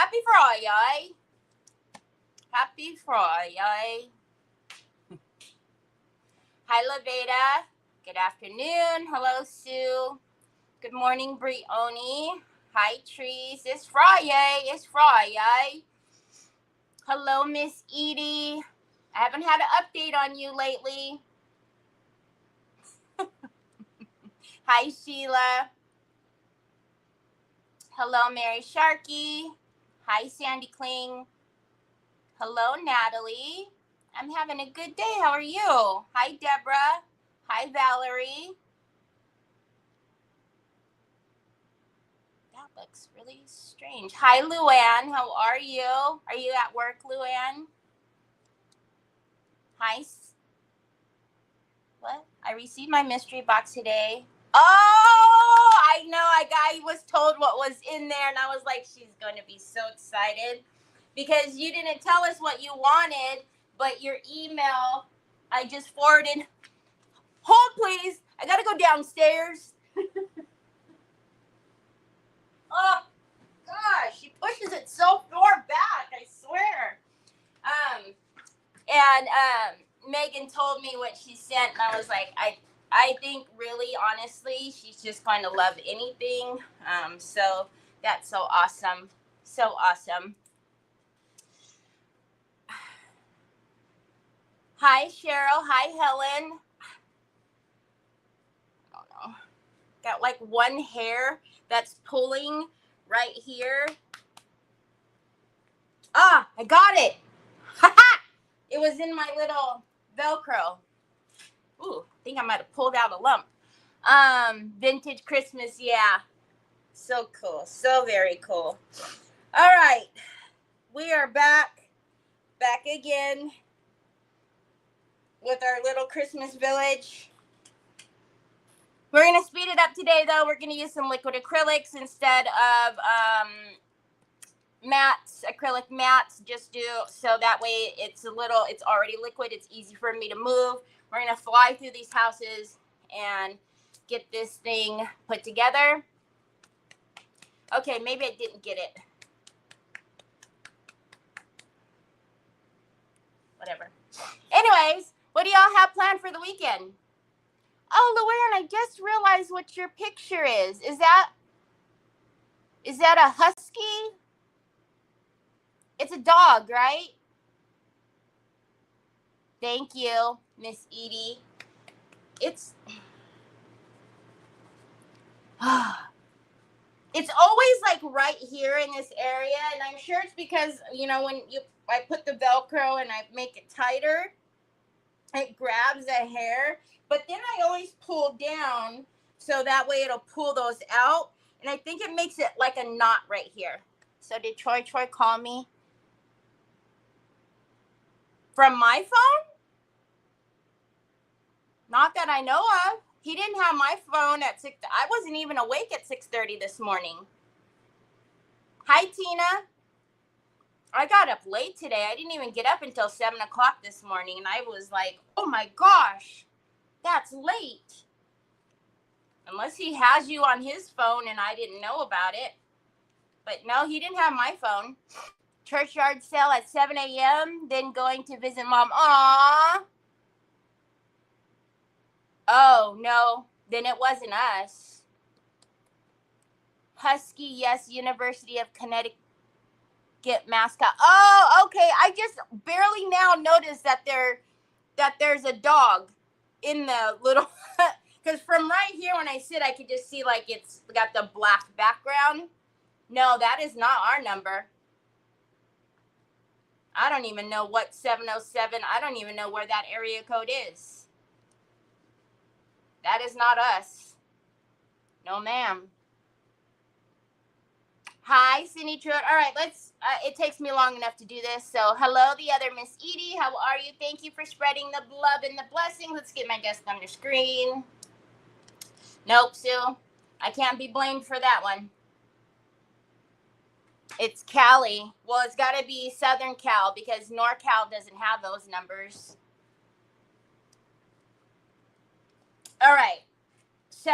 Happy Friday. Happy Friday. Hi, Laveda. Good afternoon. Hello, Sue. Good morning, Brioni. Hi, Trees. It's Friday. It's Friday. Hello, Miss Edie. I haven't had an update on you lately. Hi, Sheila. Hello, Mary Sharkey. Hi, Sandy Kling. Hello, Natalie. I'm having a good day. How are you? Hi, Deborah. Hi, Valerie. That looks really strange. Hi, Luann. How are you? Are you at work, Luann? Hi. What? I received my mystery box today. Oh, I know. I was told what was in there, and I was like, she's going to be so excited because you didn't tell us what you wanted, but your email, I just forwarded. Hold, please. I got to go downstairs. Oh, gosh. She pushes it so far back, I swear. Megan told me what she sent, and I was like, I think really, honestly, she's just going to love anything. So that's so awesome. So awesome. Hi, Cheryl. Hi, Helen. I don't know. Got like one hair that's pulling right here. Ah, I got it. Ha-ha! It was in my little Velcro. Ooh, I think I might have pulled out a lump. Vintage Christmas, yeah. So cool. So very cool. All right. We are back again with our little Christmas village. We're going to speed it up today, though. We're going to use some liquid acrylics instead of mats, acrylic mats, just do so that way it's already liquid. It's easy for me to move. We're going to fly through these houses and get this thing put together. Okay, maybe I didn't get it. Whatever. Anyways, what do y'all have planned for the weekend? Oh, Luann, I just realized what your picture is. Is that a husky? It's a dog, right? Thank you, Miss Edie. It's it's always like right here in this area, and I'm sure it's because, when I put the Velcro and I make it tighter, it grabs the hair, but then I always pull down so that way it'll pull those out, and I think it makes it like a knot right here. So did Troy call me? From my phone? Not that I know of. He didn't have my phone at 6. I wasn't even awake at 6:30 this morning. Hi, Tina. I got up late today. I didn't even get up until 7 o'clock this morning, and I was like, oh my gosh, that's late. Unless he has you on his phone and I didn't know about it. But no, he didn't have my phone. Churchyard sale at 7 a.m., then going to visit mom. Aww. Oh, no, then it wasn't us. Husky, yes, University of Connecticut mascot. Oh, okay. I just barely now noticed that there's a dog in the little, because from right here when I sit, I could just see like it's got the black background. No, that is not our number. I don't even know what 707. I don't even know where that area code is. That is not us. No, ma'am. Hi, Cindy Truett. All right, let's, it takes me long enough to do this. So, hello, the other Miss Edie. How are you? Thank you for spreading the love and the blessings. Let's get my guest on the screen. Nope, Sue. I can't be blamed for that one. It's Cali. Well, it's got to be Southern Cal because NorCal doesn't have those numbers. All right. So,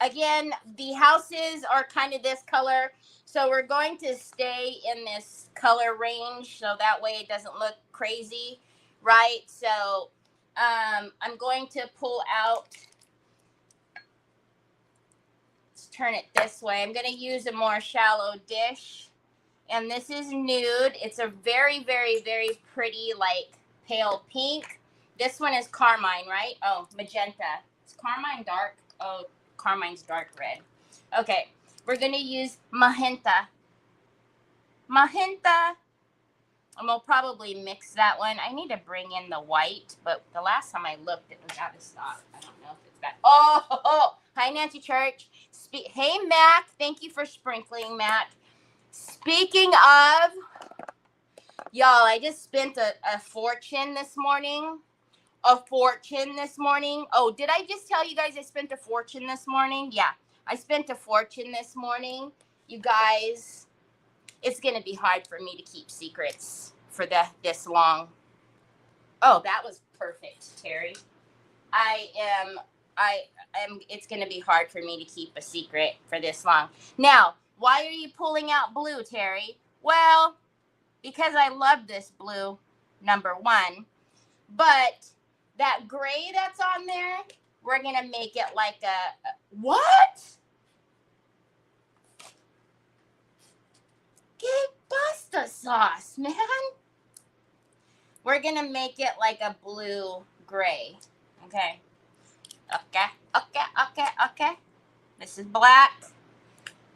again, the houses are kind of this color. So we're going to stay in this color range so that way it doesn't look crazy, right? So I'm going to pull out, let's turn it this way. I'm going to use a more shallow dish. And this is nude. It's a very, very, very pretty, like, pale pink. This one is carmine, right? Oh, magenta. Is carmine dark? Oh, carmine's dark red. Okay, we're going to use magenta. Magenta. And we'll probably mix that one. I need to bring in the white, but the last time I looked, it was out of stock. I don't know if it's got... Oh, hi, Nancy Church. Hey, Mac. Thank you for sprinkling, Mac. Speaking of, y'all, I just spent a fortune this morning. Oh, did I just tell you guys I spent a fortune this morning? Yeah, I spent a fortune this morning. You guys, it's going to be hard for me to keep secrets for this long. Oh, that was perfect, Terry. It's going to be hard for me to keep a secret for this long. Now, why are you pulling out blue, Terry? Well, because I love this blue, number one. But that gray that's on there, we're going to make it like what? Get pasta sauce, man. We're going to make it like a blue gray. Okay. Okay. This is black.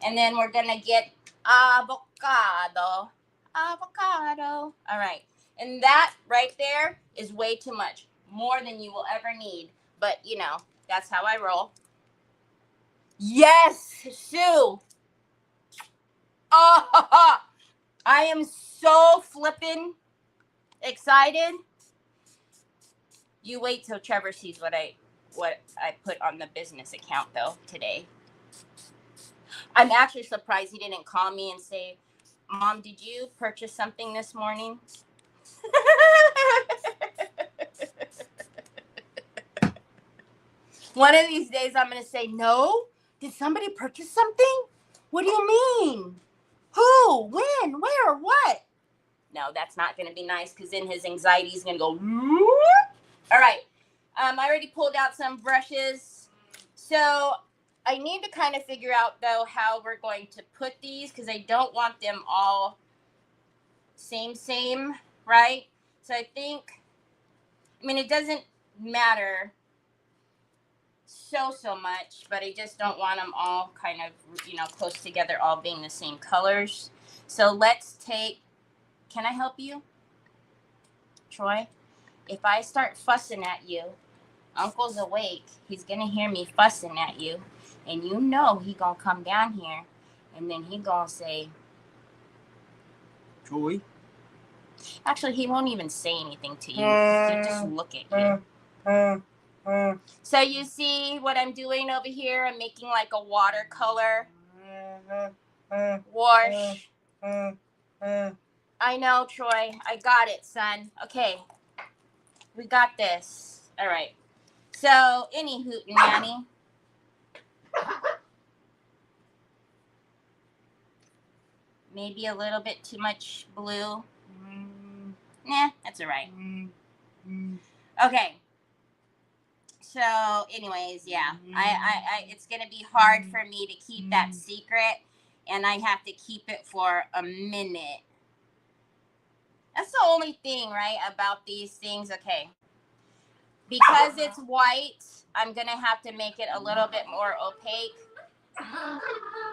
And then we're going to get avocado. All right. And that right there is way too much. More than you will ever need. But, you know, that's how I roll. Yes, Sue. Oh, I am so flippin' excited. You wait till Trevor sees what I put on the business account, though, today. I'm actually surprised he didn't call me and say, Mom, did you purchase something this morning? One of these days I'm going to say, no? Did somebody purchase something? What do you mean? Who? When? Where? What? No, that's not going to be nice because then his anxiety is going to go. All right. I already pulled out some brushes. So I need to kind of figure out, though, how we're going to put these because I don't want them all same, right? So I think, I mean, it doesn't matter so much, but I just don't want them all kind of, you know, close together, all being the same colors. So let's take, can I help you, Troy? If I start fussing at you, Uncle's awake. He's going to hear me fussing at you. And you know he going to come down here. And then he going to say, Troy? Actually, he won't even say anything to you. He'll just look at you. So you see what I'm doing over here? I'm making like a watercolor. Wash. I know, Troy. I got it, son. Okay. We got this. All right. So, any hootenanny. Maybe a little bit too much blue. Nah, that's all right. Okay. So, anyways, yeah. I it's going to be hard for me to keep that secret, and I have to keep it for a minute. That's the only thing, right, about these things. Okay. Because it's white, I'm going to have to make it a little bit more opaque.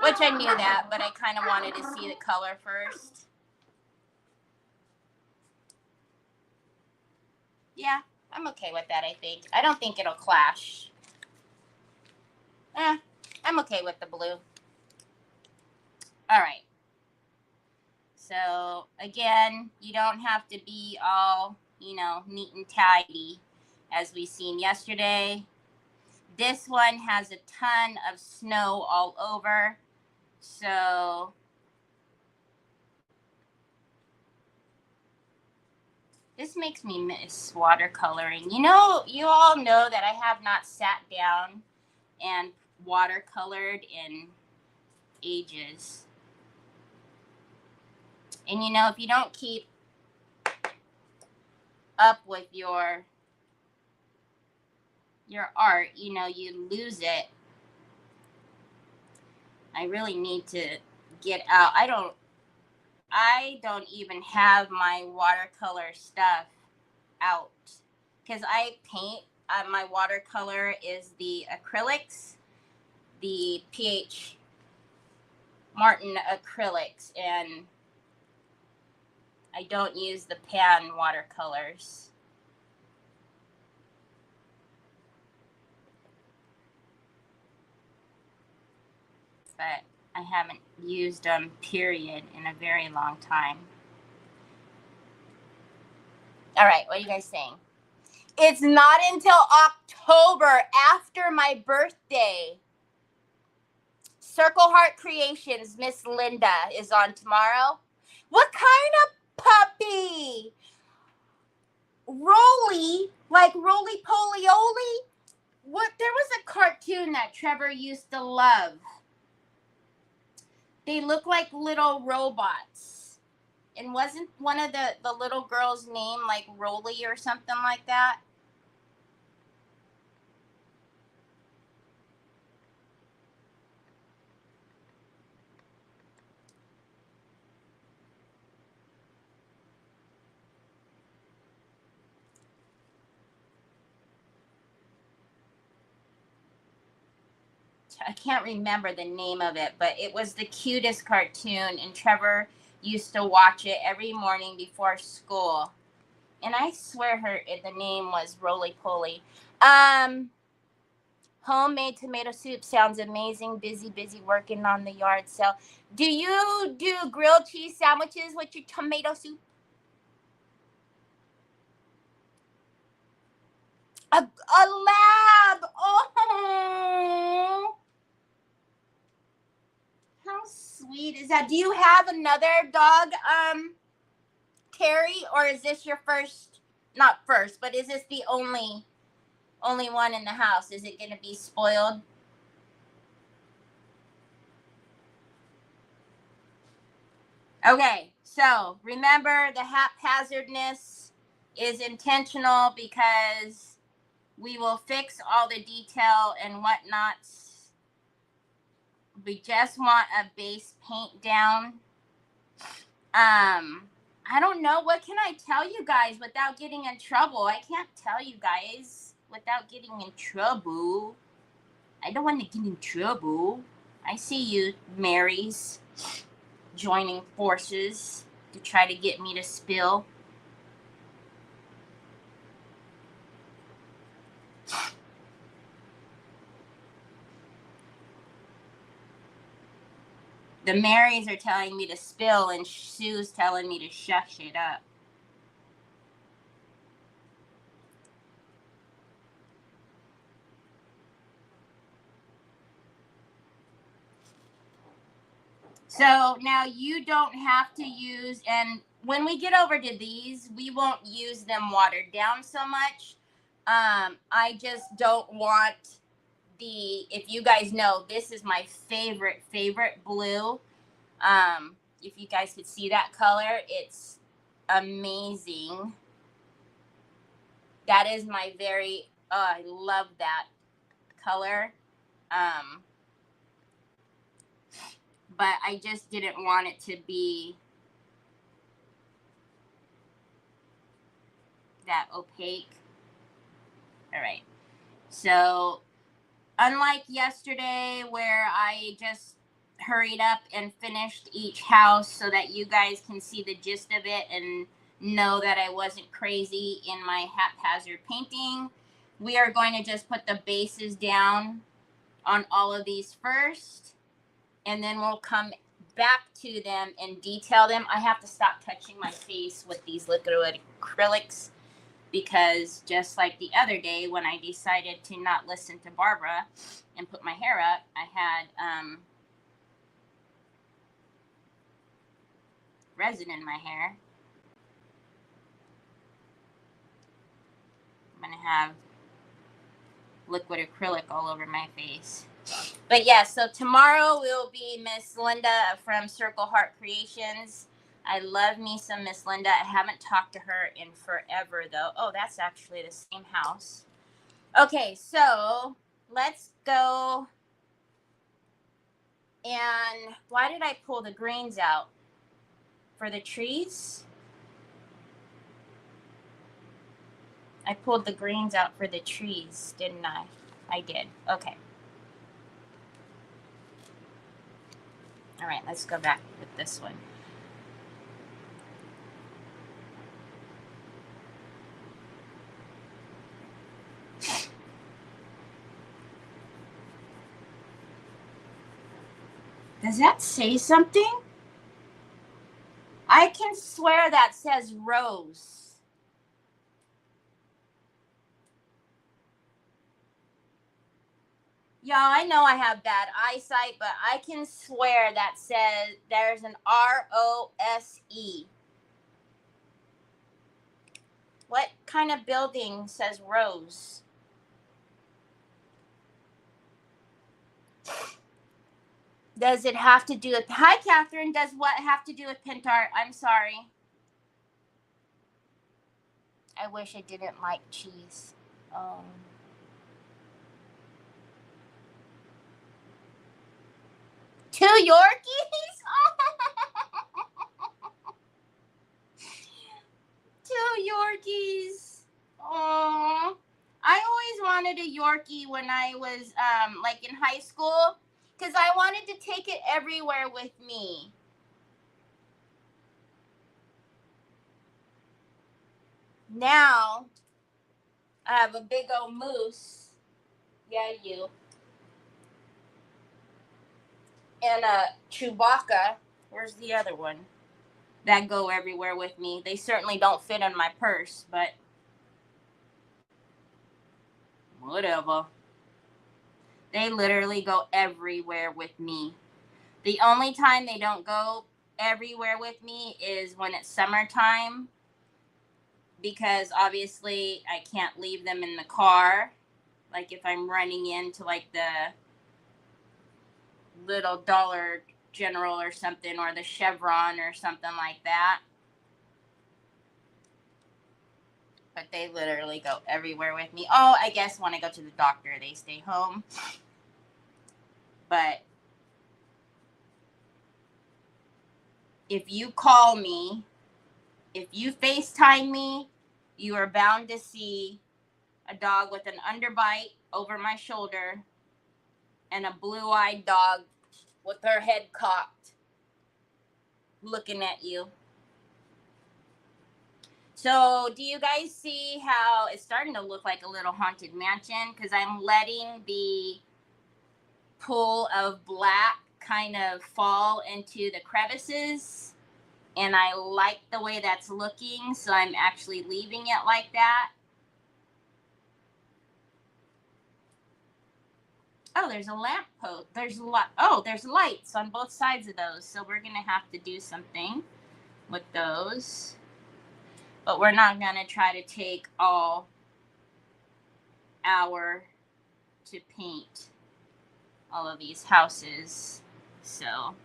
Which I knew that, but I kind of wanted to see the color first. Yeah, I'm okay with that, I think. I don't think it'll clash. I'm okay with the blue. All right. So, again, you don't have to be all, you know, neat and tidy as we seen yesterday. This one has a ton of snow all over. So this makes me miss watercoloring. You know, you all know that I have not sat down and watercolored in ages. And you know, if you don't keep up with your art, you know, you lose it. I really need to get out. I don't even have my watercolor stuff out because I paint. My watercolor is the acrylics, the PH Martin acrylics, and I don't use the pan watercolors. But I haven't used them, period, in a very long time. All right, what are you guys saying? It's not until October, after my birthday. Circle Heart Creations, Miss Linda is on tomorrow. What kind of puppy? Roly, like Roly Poly Oly? What? There was a cartoon that Trevor used to love. They look like little robots. And wasn't one of the little girls' name like Roly or something like that? I can't remember the name of it, but it was the cutest cartoon, and Trevor used to watch it every morning before school. And I swear the name was Roly Poly. Homemade tomato soup sounds amazing. Busy working on the yard sale. Do you do grilled cheese sandwiches with your tomato soup? A lab. Oh, how sweet is that? Do you have another dog, Terry, or is this your first? Not first, but is this the only one in the house? Is it going to be spoiled? Okay, so remember, the haphazardness is intentional because we will fix all the detail and whatnot. We just want a base paint down. I don't know. What can I tell you guys without getting in trouble? I can't tell you guys without getting in trouble. I don't want to get in trouble. I see you, Marys, joining forces to try to get me to spill. The Marys are telling me to spill, and Sue's telling me to shush it up. So now you don't have to use, and when we get over to these, we won't use them watered down so much. I just don't want if you guys know, this is my favorite blue. If you guys could see that color, it's amazing. That is my I love that color. But I just didn't want it to be that opaque. All right. So unlike yesterday where I just hurried up and finished each house so that you guys can see the gist of it and know that I wasn't crazy in my haphazard painting, we are going to just put the bases down on all of these first, and then we'll come back to them and detail them. I have to stop touching my face with these liquid acrylics because just like the other day when I decided to not listen to Barbara and put my hair up, I had resin in my hair. I'm going to have liquid acrylic all over my face. But yeah, so tomorrow will be Miss Linda from Circle Heart Creations. I love me some Miss Linda. I haven't talked to her in forever though. Oh, that's actually the same house. Okay, so let's go. And why did I pull the greens out? For the trees? I pulled the greens out for the trees, didn't I? I did. Okay. All right, let's go back with this one. Does that say something? I can swear that says rose. Y'all, I know I have bad eyesight, but I can swear that says there's an R-O-S-E. What kind of building says rose? Does it have to do with... Hi, Catherine. Does what have to do with Pintart? I'm sorry. I wish I didn't like cheese. Two Yorkies? Two Yorkies. Aww. I always wanted a Yorkie when I was like in high school because I wanted to take it everywhere with me. Now I have a big old moose. Yeah, you. And a Chewbacca. Where's the other one? That go everywhere with me. They certainly don't fit in my purse, but whatever. They literally go everywhere with me. The only time they don't go everywhere with me is when it's summertime, because obviously I can't leave them in the car. Like if I'm running into like the little Dollar General or something, or the Chevron or something like that. But they literally go everywhere with me. Oh, I guess when I go to the doctor, they stay home. But if you call me, if you FaceTime me, you are bound to see a dog with an underbite over my shoulder and a blue-eyed dog with her head cocked looking at you. So do you guys see how it's starting to look like a little haunted mansion? Because I'm letting the pool of black kind of fall into the crevices. And I like the way that's looking, so I'm actually leaving it like that. Oh, there's a lamp post. There's lights on both sides of those. So we're going to have to do something with those. But we're not going to try to take all hour to paint all of these houses. So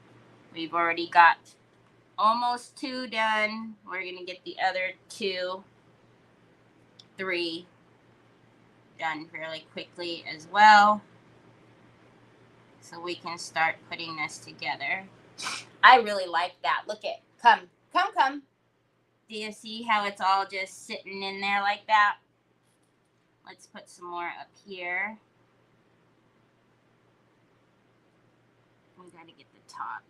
we've already got almost 2 done. We're going to get the other 2, 3 done fairly quickly as well, so we can start putting this together. I really like that. Look at, come. Do you see how it's all just sitting in there like that? Let's put some more up here. We gotta get the top.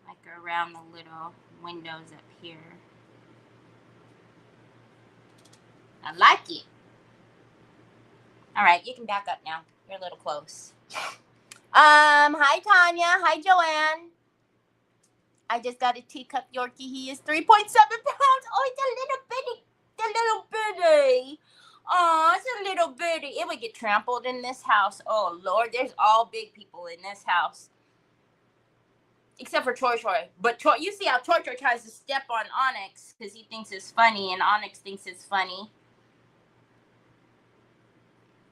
Like around the little windows up here. I like it. All right, you can back up now. You're a little close. Hi Tanya. Hi Joanne. I just got a teacup Yorkie. He is 3.7 pounds. Oh, it's a little bitty. Oh, it's a little bitty. It would get trampled in this house. Oh Lord, there's all big people in this house. Except for Choi Choi. But Choi, you see how Choi Choi tries to step on Onyx because he thinks it's funny and Onyx thinks it's funny.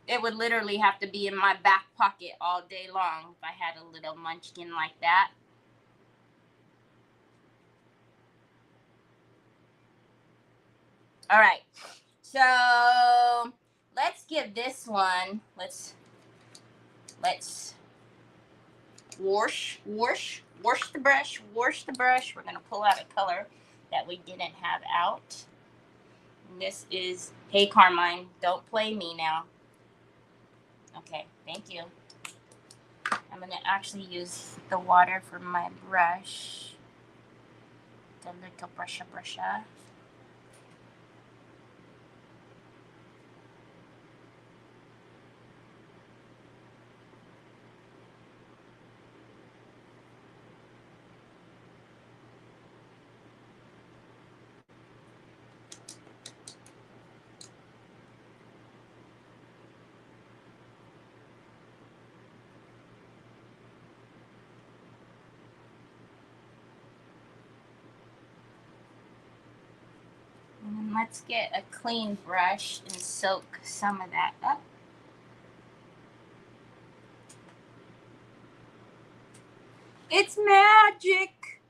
It would literally have to be in my back pocket all day long if I had a little munchkin like that. All right. So let's give this one, let's wash the brush. We're going to pull out a color that we didn't have out. And this is, hey Carmine, don't play me now. Okay, thank you. I'm going to actually use the water for my brush. The little brusha. And then let's get a clean brush and soak some of that up. It's magic.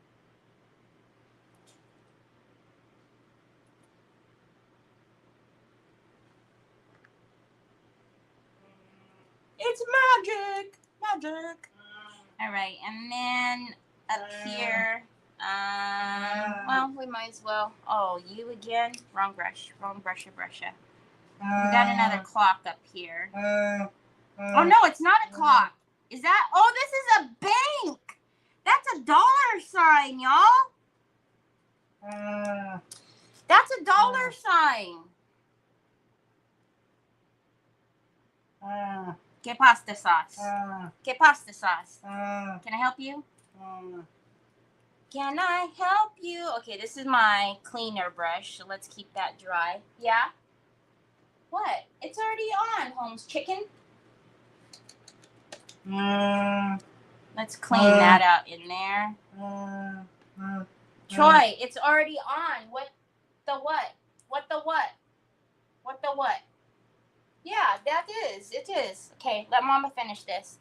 It's magic. All right, and then up here, well, we might as well. Oh, you again? Wrong brush. We got another clock up here. Oh no, it's not a clock. Is that? Oh, this is a bank. That's a dollar sign, y'all. That's a dollar sign. Que pasta sauce? Que pasta sauce? Can I help you? Can I help you? Okay, this is my cleaner brush, so let's keep that dry. Yeah? What? It's already on, Holmes Chicken. Let's clean that out in there. Troy, it's already on. What the what? What the what? What the what? Yeah, that is. It is. Okay, let Mama finish this.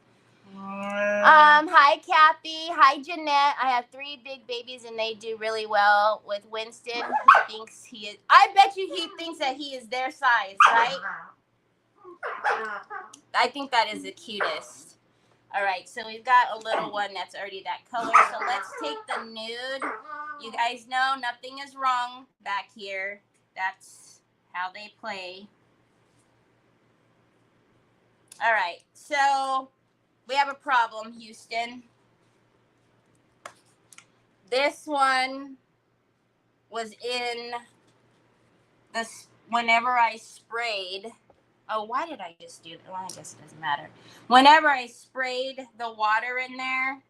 Hi, Kathy. Hi, Jeanette. I have 3 big babies, and they do really well with Winston. He thinks he is. I bet you he thinks that he is their size, right? I think that is the cutest. All right, so we've got a little one that's already that color. So let's take the nude. You guys know nothing is wrong back here. That's how they play. All right, so we have a problem, Houston. This one was in this whenever I sprayed. Oh, why did I just do that? Well, I guess it doesn't matter. Whenever I sprayed the water in there,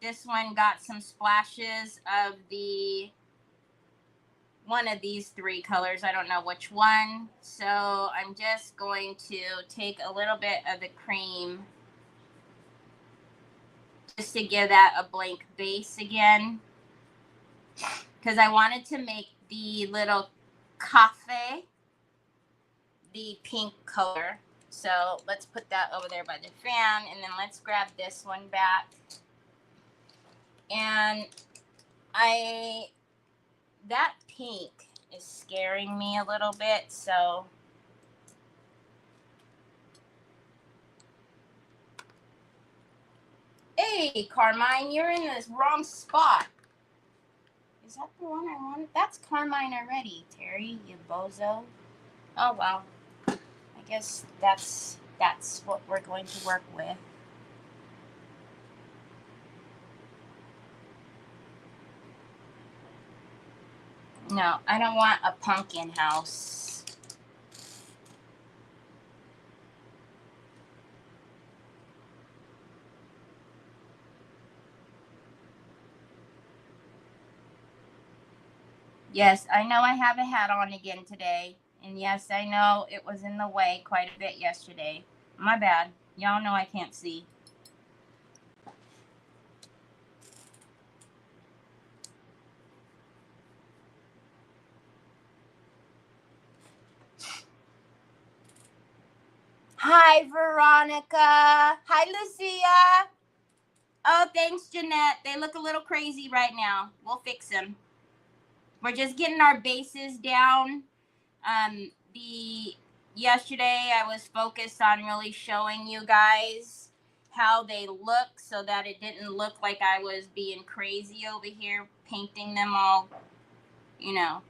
this one got some splashes of one of these 3 colors. I don't know which one. So I'm just going to take a little bit of the cream just to give that a blank base again. Because I wanted to make the little cafe the pink color. So let's put that over there by the fan, and then let's grab this one back. And that pink is scaring me a little bit, so hey, Carmine, you're in the wrong spot. Is that the one I wanted? That's Carmine already, Terry, you bozo. Oh, well. I guess that's what we're going to work with. No, I don't want a pumpkin house. Yes, I know I have a hat on again today. And yes, I know it was in the way quite a bit yesterday. My bad. Y'all know I can't see. Hi, Veronica. Hi, Lucia. Oh, thanks, Jeanette. They look a little crazy right now. We'll fix them. We're just getting our bases down. Yesterday I was focused on really showing you guys how they look so that it didn't look like I was being crazy over here painting them all, you know,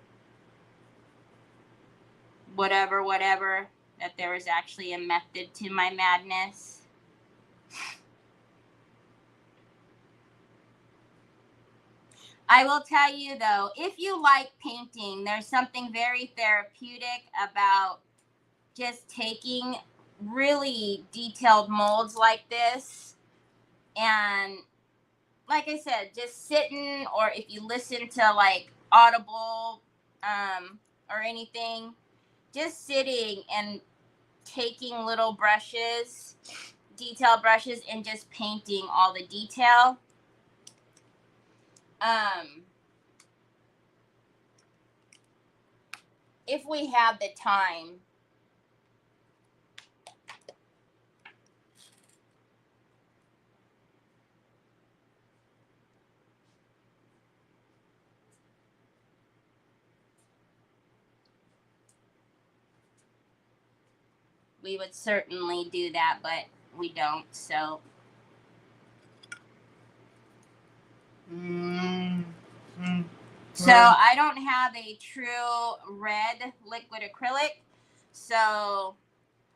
whatever, that there was actually a method to my madness. I will tell you though, if you like painting, there's something very therapeutic about just taking really detailed molds like this and, like I said, just sitting, or if you listen to like Audible or anything, just sitting and taking little brushes, detail brushes, and just painting all the detail. If we have the time. We would certainly do that, but we don't, so. So I don't have a true red liquid acrylic, so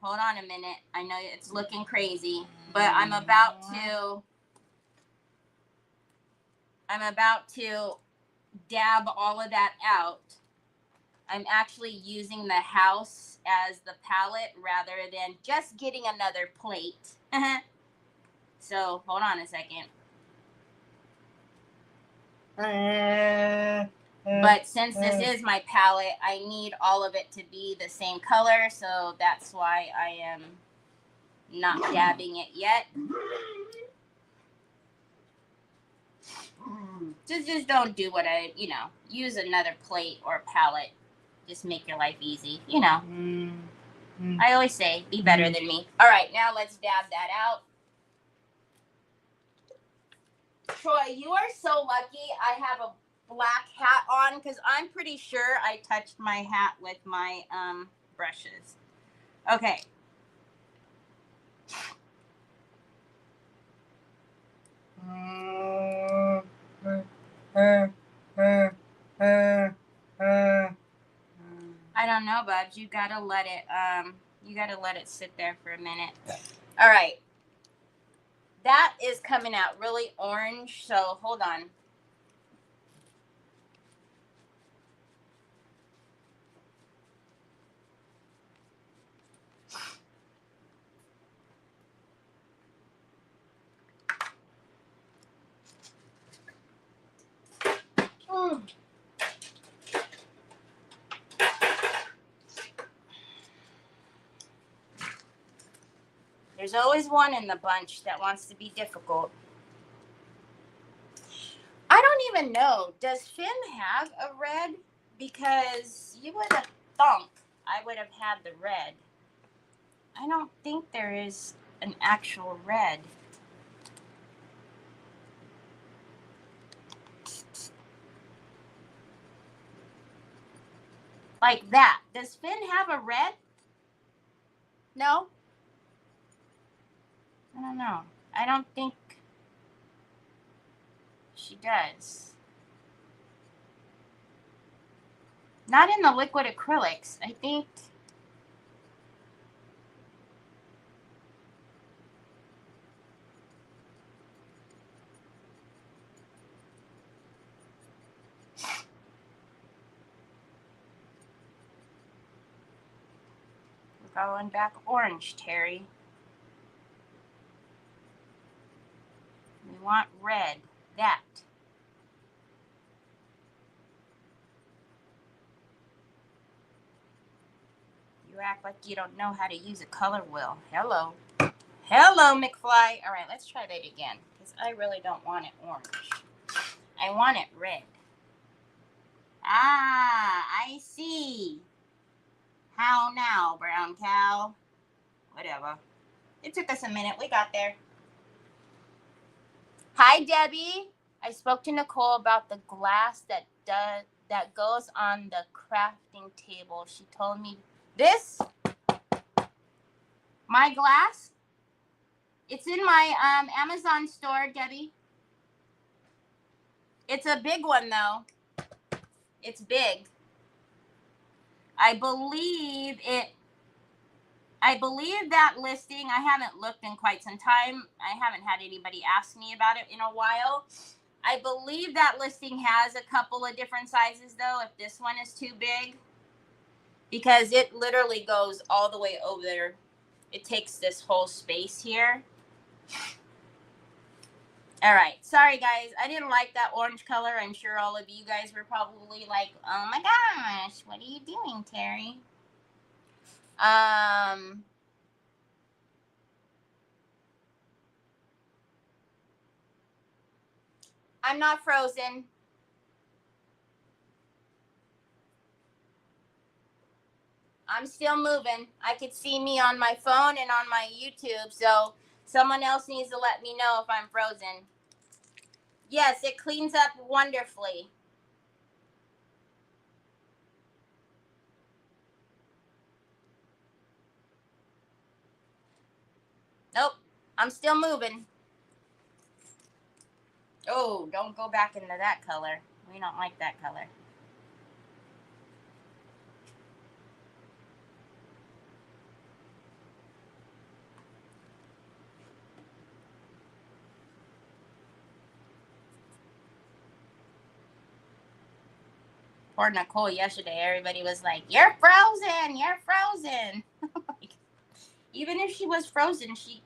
hold on a minute. I know it's looking crazy, but I'm about to dab all of that out. I'm actually using the house as the palette rather than just getting another plate. So hold on a second. But since this is my palette, I need all of it to be the same color, so that's why I am not dabbing it yet. Just don't do what use another plate or palette. Just make your life easy, I always say, be better than me. All right, now let's dab that out. Troy, you are so lucky I have a black hat on, because I'm pretty sure I touched my hat with my brushes. Okay. I don't know, Bubs. You gotta let it sit there for a minute. All right. That is coming out really orange, so hold on. There's always one in the bunch that wants to be difficult. I don't even know. Does Finn have a red? Because you would have thunk I would have had the red. I don't think there is an actual red. Like that. Does Finn have a red? No? I don't know. I don't think she does. Not in the liquid acrylics. I think. We're going back orange, Terry. We want red. That. You act like you don't know how to use a color wheel. Hello. Hello, McFly. All right, let's try that again, because I really don't want it orange. I want it red. Ah, I see. How now, brown cow? What whatever. It took us a minute. We got there. Hi, Debbie. I spoke to Nicole about the glass that goes on the crafting table. She told me this, my glass. It's in my Amazon store, Debbie. It's a big one though. It's big. I believe that listing, I haven't looked in quite some time. I haven't had anybody ask me about it in a while. I believe that listing has a couple of different sizes though, if this one is too big. Because it literally goes all the way over there. It takes this whole space here. All right. Sorry, guys. I didn't like that orange color. I'm sure all of you guys were probably like, oh my gosh, what are you doing, Terry? I'm not frozen. I'm still moving. I could see me on my phone and on my YouTube, so someone else needs to let me know if I'm frozen. Yes, it cleans up wonderfully. Nope, I'm still moving. Oh, don't go back into that color. We don't like that color. Poor Nicole yesterday, everybody was like, you're frozen, you're frozen. Even if she was frozen, she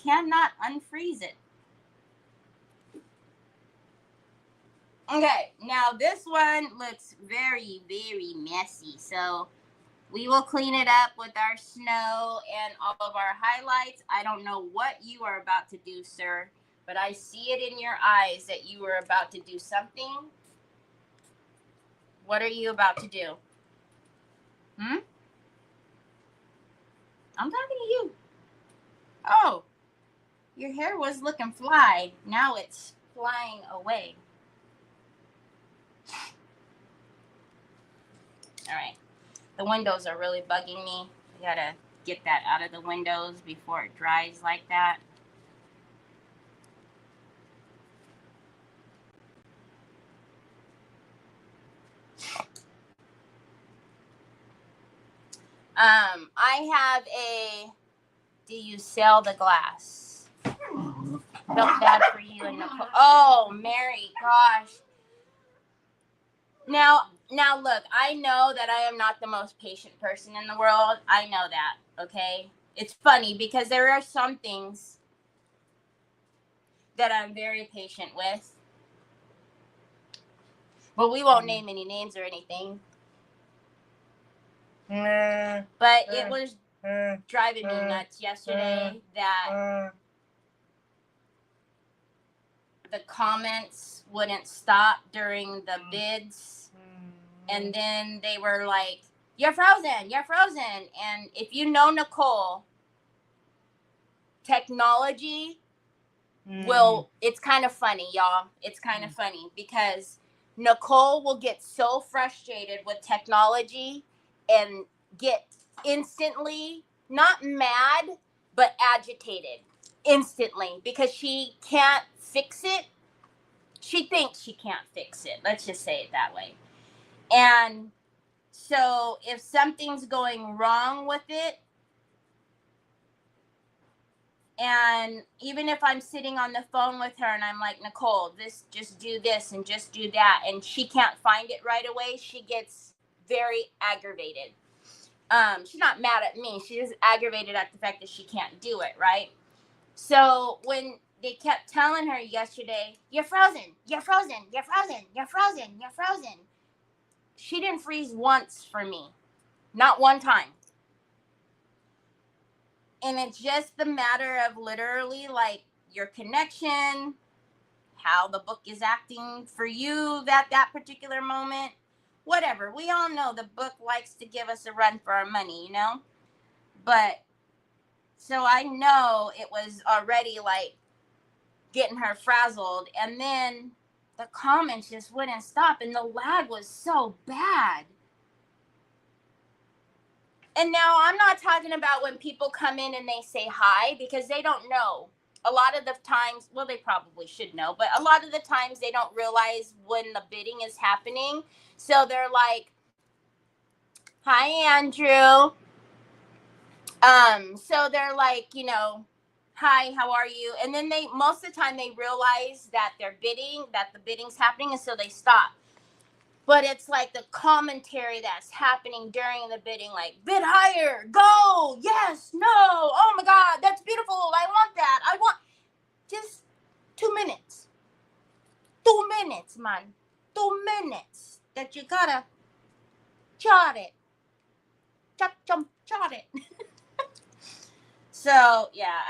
cannot unfreeze it. Okay, now this one looks very, very messy. So we will clean it up with our snow and all of our highlights. I don't know what you are about to do, sir, but I see it in your eyes that you are about to do something. What are you about to do? I'm talking to you. Oh, your hair was looking fly. Now it's flying away. All right. The windows are really bugging me. I gotta get that out of the windows before it dries like that. I have a, do you sell the glass? Felt bad for you and Nicole. Oh, Mary, gosh. Now look, I know that I am not the most patient person in the world. I know that, okay? It's funny because there are some things that I'm very patient with. But we won't name any names or anything. But it was driving me nuts yesterday that the comments wouldn't stop during the bids. And then they were like, you're frozen, you're frozen. And if you know Nicole, technology will, it's kind of funny, y'all. It's kind of funny because Nicole will get so frustrated with technology and get instantly, not mad, but agitated instantly because she can't fix it. She thinks she can't fix it. Let's just say it that way. And so if something's going wrong with it, and even if I'm sitting on the phone with her and I'm like, Nicole, just do this and just do that, and she can't find it right away, she gets very aggravated. She's not mad at me. She's aggravated at the fact that she can't do it, right? So when they kept telling her yesterday, you're frozen, you're frozen, you're frozen, you're frozen, you're frozen. She didn't freeze once for me. Not one time. And it's just the matter of literally like your connection, how the book is acting for you at that particular moment, whatever. We all know the book likes to give us a run for our money, you know? But So I know it was already like getting her frazzled. And then the comments just wouldn't stop. And the lag was so bad. And now I'm not talking about when people come in and they say hi, because they don't know. A lot of the times, well, they probably should know, but a lot of the times they don't realize when the bidding is happening. So they're like, hi, Andrew. So they're like, you know, hi, how are you? And then they, most of the time they realize that they're bidding, that the bidding's happening, and so they stop. But it's like the commentary that's happening during the bidding, like, bid higher, go, yes, no, oh my God, that's beautiful, I want that, I want, just 2 minutes. 2 minutes, man. 2 minutes that you gotta chart it. Chart it. So, yeah,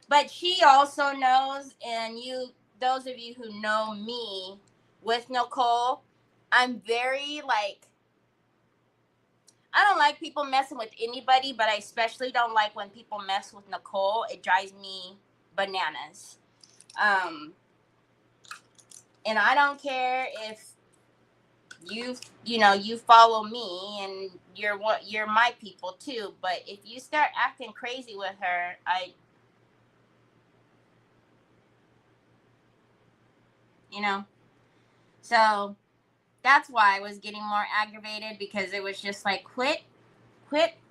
but she also knows, and those of you who know me with Nicole, I'm very like, I don't like people messing with anybody, but I especially don't like when people mess with Nicole. It drives me bananas. And I don't care if you follow me and you're my people too, but if you start acting crazy with her, so that's why I was getting more aggravated, because it was just like, quit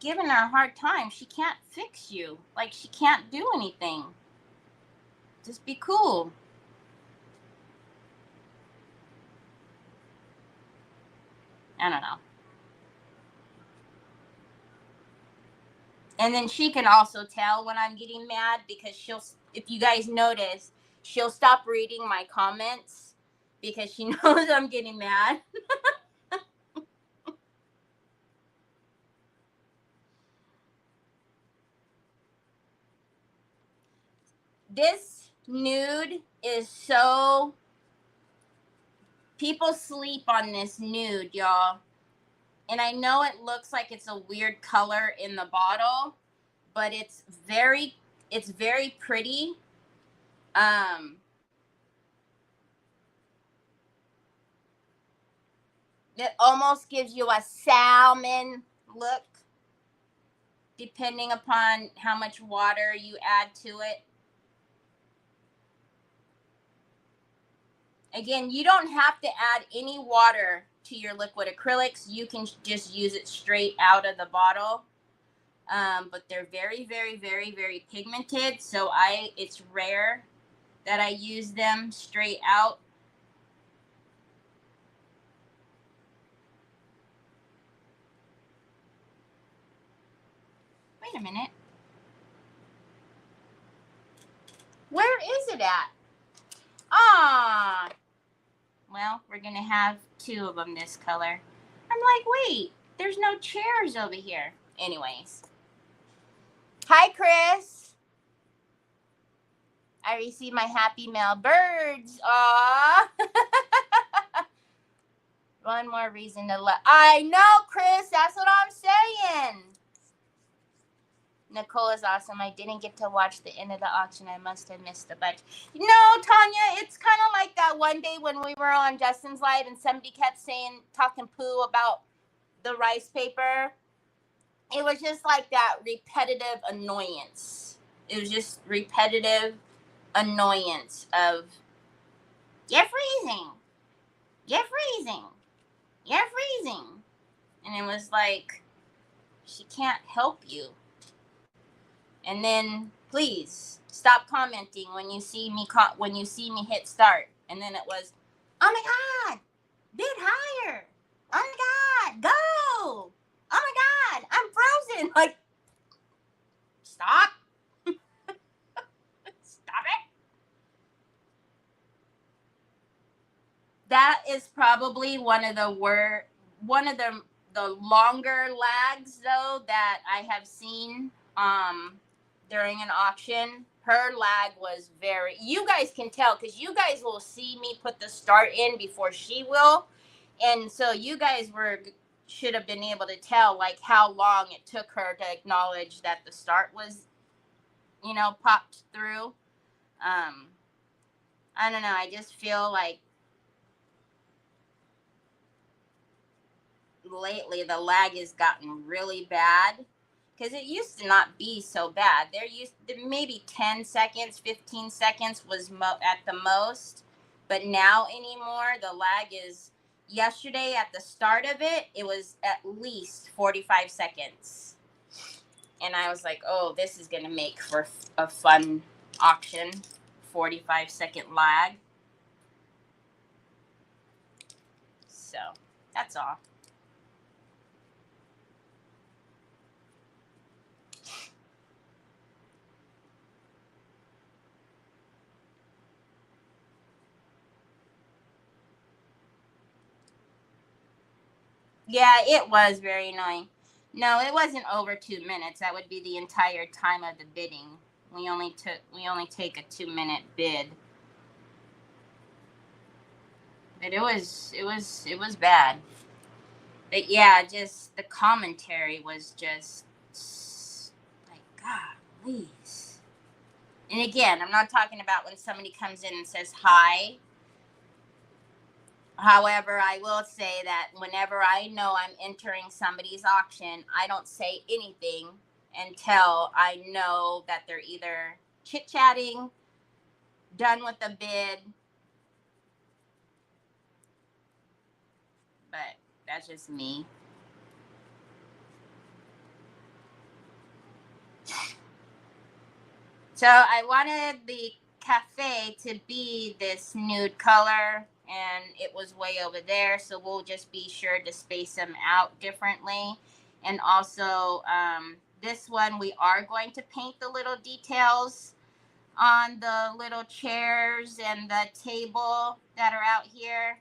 giving her a hard time. She can't fix you. Like, she can't do anything. Just be cool. I don't know. And then she can also tell when I'm getting mad, because if you guys notice, she'll stop reading my comments because she knows I'm getting mad. This nude is so... People sleep on this nude, y'all. And I know it looks like it's a weird color in the bottle, but it's very pretty. It almost gives you a salmon look, depending upon how much water you add to it. Again, you don't have to add any water to your liquid acrylics. You can just use it straight out of the bottle. But they're very, very, very, very pigmented. So it's rare that I use them straight out. Wait a minute. Where is it at? Ah. Well, we're going to have 2 of them this color. I'm like, wait, there's no chairs over here. Anyways. Hi, Chris. I received my happy mail. Birds. Aw. One more reason to I know, Chris. That's what I'm saying. Nicole is awesome. I didn't get to watch the end of the auction. I must have missed a bunch. No, Tanya, it's kind of like that one day when we were on Justin's live and somebody kept talking poo about the rice paper. It was just like that repetitive annoyance. It was just repetitive annoyance of, you're freezing. You're freezing. You're freezing. And it was like, she can't help you. And then, please stop commenting when you see me hit start. And then it was, oh my God, bid higher. Oh my God, go. Oh my God, I'm frozen. Like, stop. Stop it. That is probably one of the longer lags though that I have seen during an auction. Her lag was you guys can tell because you guys will see me put the start in before she will. And so you guys were should have been able to tell like how long it took her to acknowledge that the start was, popped through. I don't know. I just feel like lately the lag has gotten really bad, because it used to not be so bad. There used to maybe 10 seconds, 15 seconds was at the most, but now anymore the lag is, yesterday at the start of it was at least 45 seconds. And I was like, oh, this is going to make for a fun auction. 45-second lag. So that's all. Yeah, it was very annoying. No, it wasn't over 2 minutes. That would be the entire time of the bidding. We only take a 2-minute bid. But it was bad. But yeah, just the commentary was just like, God, please. And again, I'm not talking about when somebody comes in and says hi. However, I will say that whenever I know I'm entering somebody's auction, I don't say anything until I know that they're either chit-chatting, done with the bid. But that's just me. So I wanted the cafe to be this nude color, and it was way over there. So we'll just be sure to space them out differently. And also, this one, we are going to paint the little details on the little chairs and the table that are out here.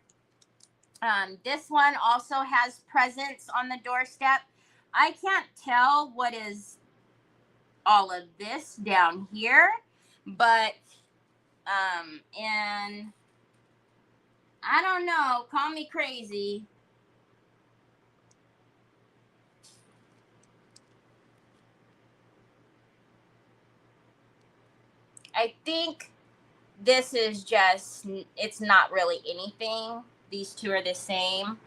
This one also has presents on the doorstep. I can't tell what is all of this down here, but and I don't know, call me crazy. I think this is just, it's not really anything. These two are the same.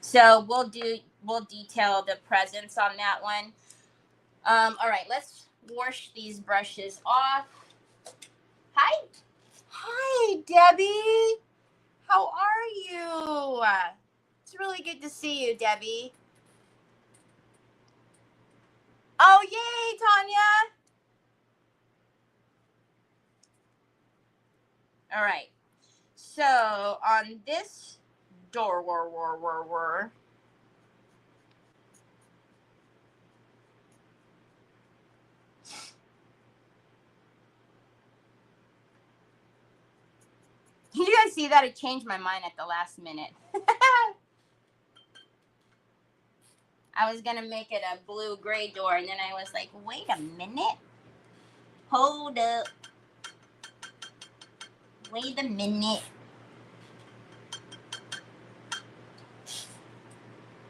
So we'll detail the presents on that one. All right, let's wash these brushes off. Hi, Debbie. How are you? It's really good to see you, Debbie. Oh, yay, Tanya. All right. So on this door, Did you guys see that? I changed my mind at the last minute. I was gonna make it a blue-gray door, and then I was like, wait a minute. Hold up. Wait a minute.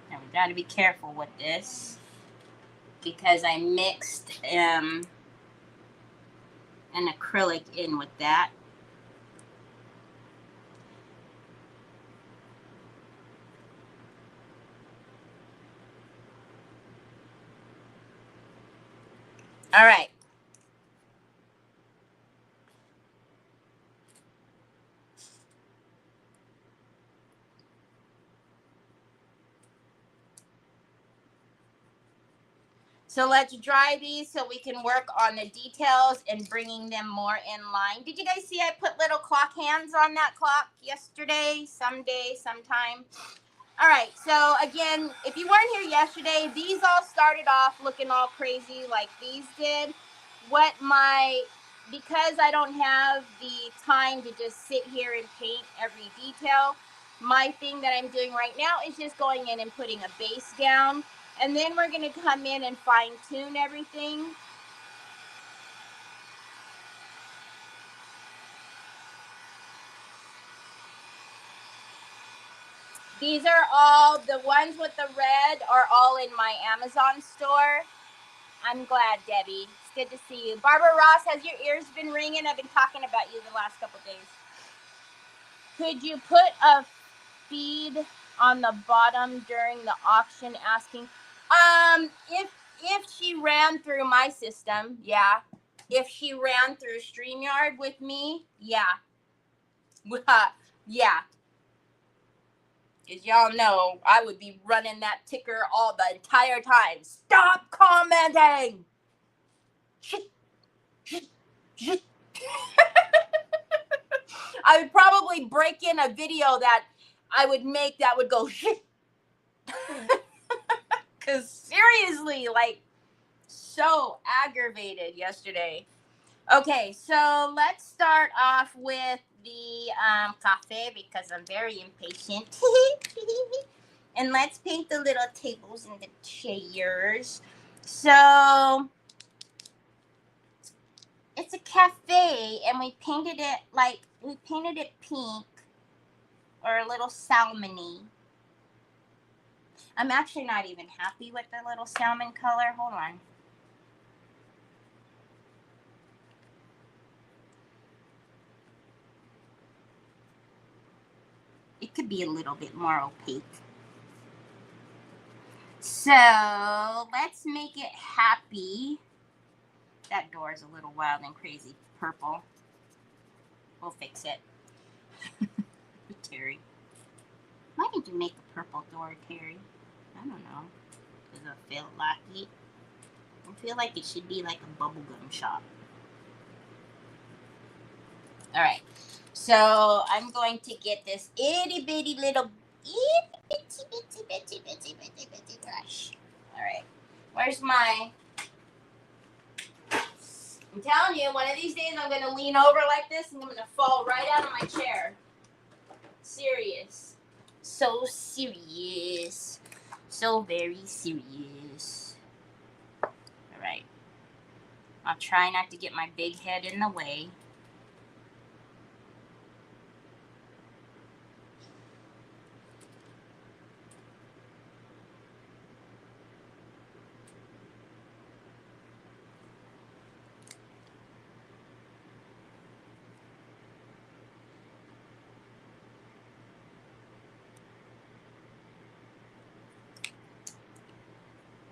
Now we gotta be careful with this, because I mixed an acrylic in with that. All right. So let's dry these so we can work on the details and bringing them more in line. Did you guys see I put little clock hands on that clock yesterday, sometime? All right, so again, if you weren't here yesterday, these all started off looking all crazy like these did. Because I don't have the time to just sit here and paint every detail, my thing that I'm doing right now is just going in and putting a base down. And then we're going to come in and fine tune everything. These are all, the ones with the red are all in my Amazon store. I'm glad, Debbie. It's good to see you. Barbara Ross, has your ears been ringing? I've been talking about you the last couple days. Could you put a feed on the bottom during the auction asking? If she ran through my system, yeah. If she ran through StreamYard with me, yeah. Yeah. Because y'all know I would be running that ticker all the entire time. Stop commenting! I would probably break in a video that I would make that would go because seriously, like, so aggravated yesterday. Okay, so let's start off with the cafe because I'm very impatient. And let's paint the little tables and the chairs. So it's a cafe, and we painted it pink or a little salmony. I'm actually not even happy with the little salmon color. Hold on. It could be a little bit more opaque. So let's make it happy. That door is a little wild and crazy purple. We'll fix it. Terry. Why did you make a purple door, Terry? I don't know. Does it feel lucky? I feel like it should be like a bubblegum shop. All right. So I'm going to get this itty bitty little itty bitty brush. All right. Where's my... I'm telling you, one of these days I'm going to lean over like this and I'm going to fall right out of my chair. Serious. So serious. So very serious. All right. I'll try not to get my big head in the way.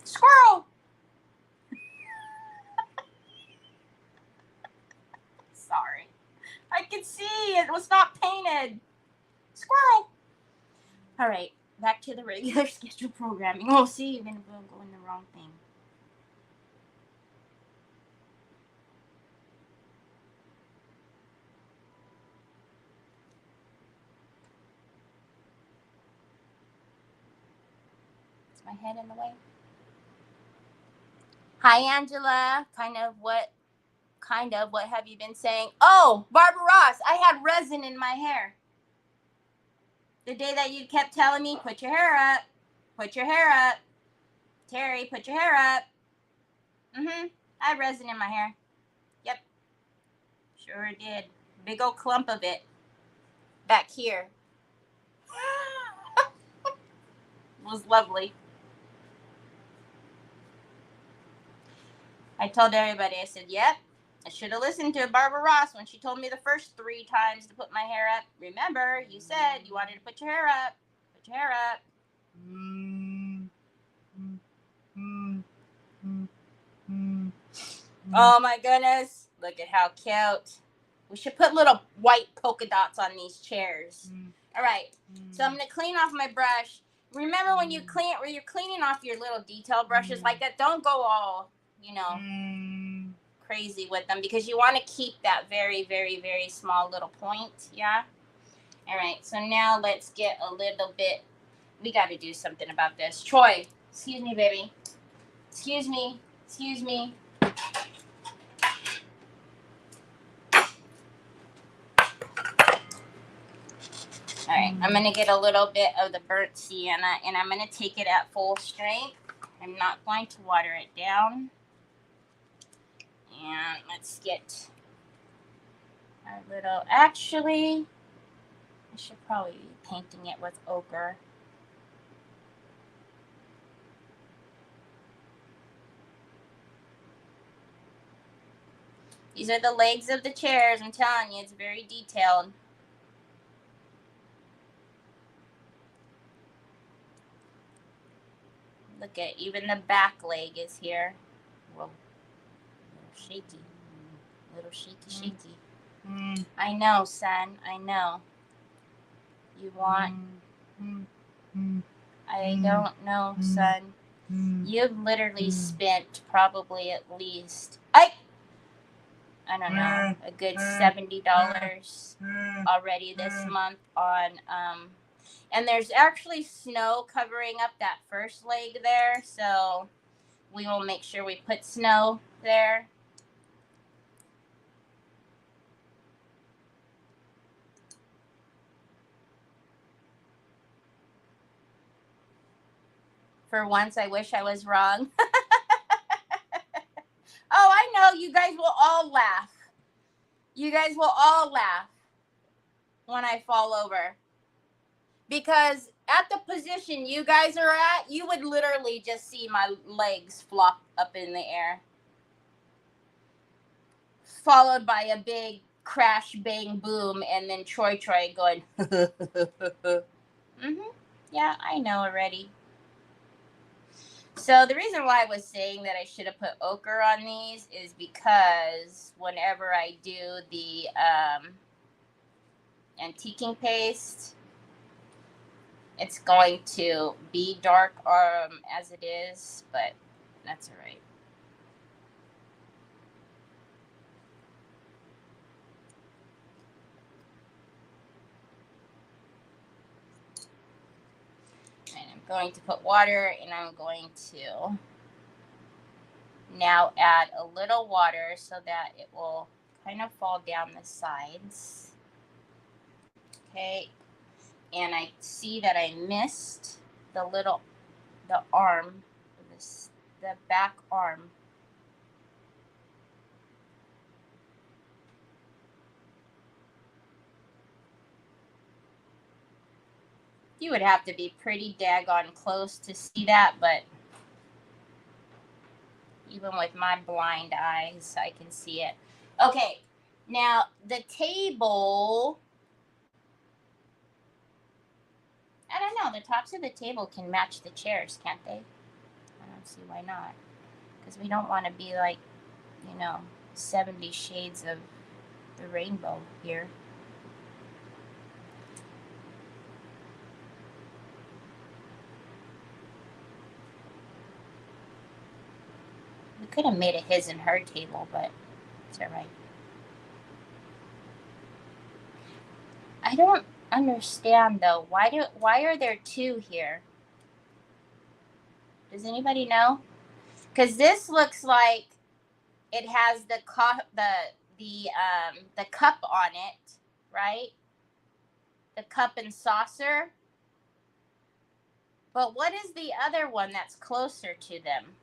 Squirrel! Sorry. I could see it was not painted. Squirrel! All right, back to the regular schedule programming. Oh, see, you're going to go in the wrong thing. Is my head in the way? Hi, Angela. Kind of what have you been saying? Oh, Barbara Ross, I had resin in my hair. The day that you kept telling me, put your hair up. Put your hair up. Terry, put your hair up. I had resin in my hair. Yep. Sure did. Big old clump of it. Back here. It was lovely. I told everybody, I said, yep, I should have listened to Barbara Ross when she told me the first 3 times to put my hair up. Remember, you said you wanted to put your hair up. Put your hair up. Oh my goodness. Look at how cute. We should put little white polka dots on these chairs. All right. So I'm going to clean off my brush. Remember when you're cleaning off your little detail brushes like that, don't go all, crazy with them because you want to keep that very, very, very small little point. Yeah. All right. So now let's get a little bit. We got to do something about this. Troy, excuse me, baby. Excuse me. Excuse me. All right, I'm going to get a little bit of the burnt sienna, and I'm going to take it at full strength. I'm not going to water it down. And let's get our little... Actually, I should probably be painting it with ochre. These are the legs of the chairs. I'm telling you, it's very detailed. Look at, even the back leg is here. Whoa. A little shaky. A little shaky. I know, son. I know. You want... I don't know, son. You've literally spent probably at least... I don't know, a good $70 already this month on... and there's actually snow covering up that first leg there, so we will make sure we put snow there. For once, I wish I was wrong. Oh, I know. You guys will all laugh. You guys will all laugh when I fall over. Because at the position you guys are at, you would literally just see my legs flop up in the air. Followed by a big crash, bang, boom, and then Troy going, yeah, I know already. So the reason why I was saying that I should have put ochre on these is because whenever I do the antiquing paste, it's going to be dark as it is, but that's all right. And I'm going to put water, and I'm going to now add a little water so that it will kind of fall down the sides. Okay, and I see that I missed the arm, the back arm. You would have to be pretty daggone close to see that, but even with my blind eyes, I can see it. Okay, now the table, I don't know, the tops of the table can match the chairs, can't they? I don't see why not. Because we don't want to be like, 70 shades of the rainbow here. We could have made a his and her table, but it's all right. I don't understand though. Why are there two here? Does anybody know? Because this looks like it has the cup on it, right? The cup and saucer. But what is the other one that's closer to them?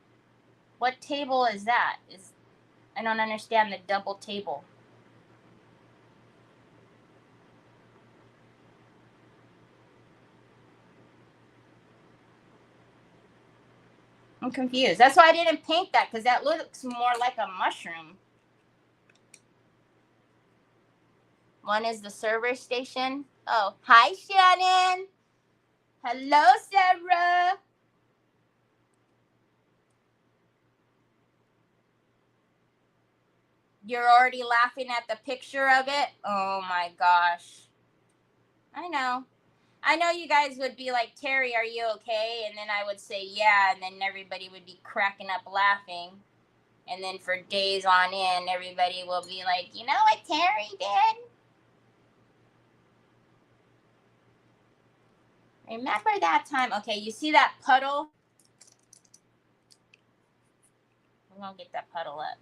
What table is that? I don't understand the double table. I'm confused. That's why I didn't paint that, because that looks more like a mushroom. One is the server station. Oh, hi, Shannon. Hello, Sarah. You're already laughing at the picture of it? Oh, my gosh. I know you guys would be like, Terry, are you okay? And then I would say, yeah. And then everybody would be cracking up laughing. And then for days on end, everybody will be like, you know what Terry did? Remember that time? Okay, you see that puddle? We're going to get that puddle up.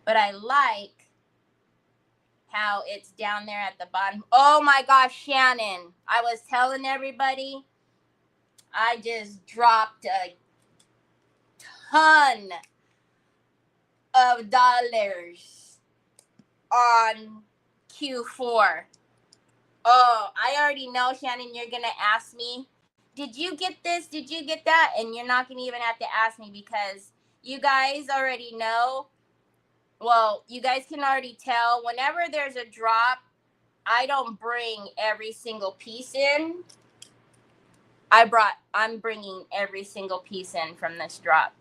But I like how it's down there at the bottom. Oh my gosh, Shannon. I was telling everybody, I just dropped a ton of dollars on Q4. Oh, I already know, Shannon, you're going to ask me, did you get this? Did you get that? And you're not going to even have to ask me, because You guys already know. Well, you guys can already tell whenever there's a drop, I don't bring every single piece in. I'm bringing every single piece in from this drop.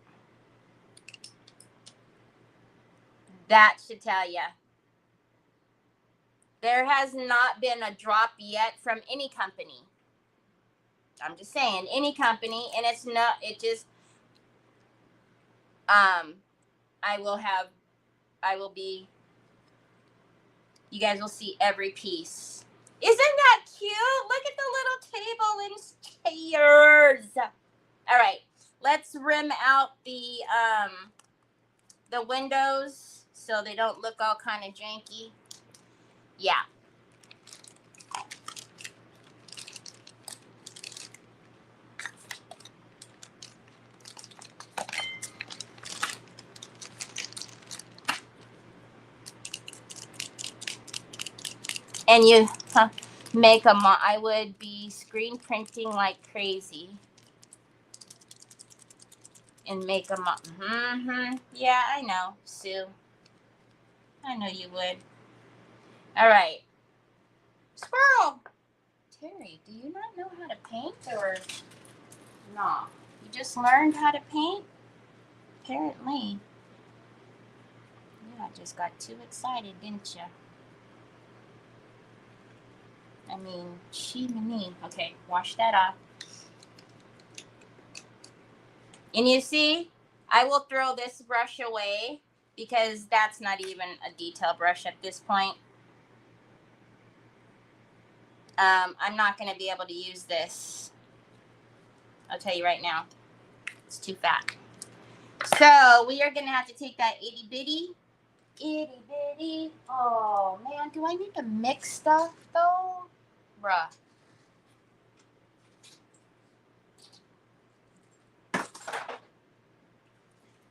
That should tell you. There has not been a drop yet from any company. I'm just saying, any company, and it just, you guys will see every piece. Isn't that cute? Look at the little table and chairs. All right, let's rim out the windows so they don't look all kind of janky. Yeah. And you make them. I would be screen printing like crazy and make them up. Yeah, I know, Sue. I know you would. All right. Squirrel. Terry, do you not know how to paint or no? You just learned how to paint? Apparently. Yeah, I just got too excited, didn't you? I mean, me. Okay, wash that off. And you see, I will throw this brush away because that's not even a detail brush at this point. I'm not going to be able to use this. I'll tell you right now. It's too fat. So we are going to have to take that itty bitty. Oh, man. Do I need to mix stuff, though? Bruh.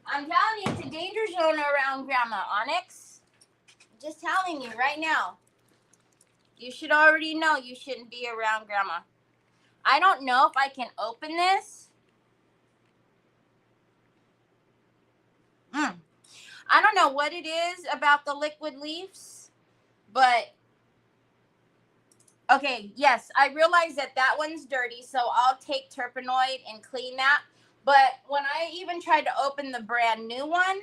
I'm telling you, it's a danger zone around Grandma Onyx. I'm just telling you right now. You should already know you shouldn't be around Grandma. I don't know if I can open this. I don't know what it is about the liquid leaves, but okay, yes, I realize that one's dirty, so I'll take Turpenoid and clean that. But when I even tried to open the brand new one,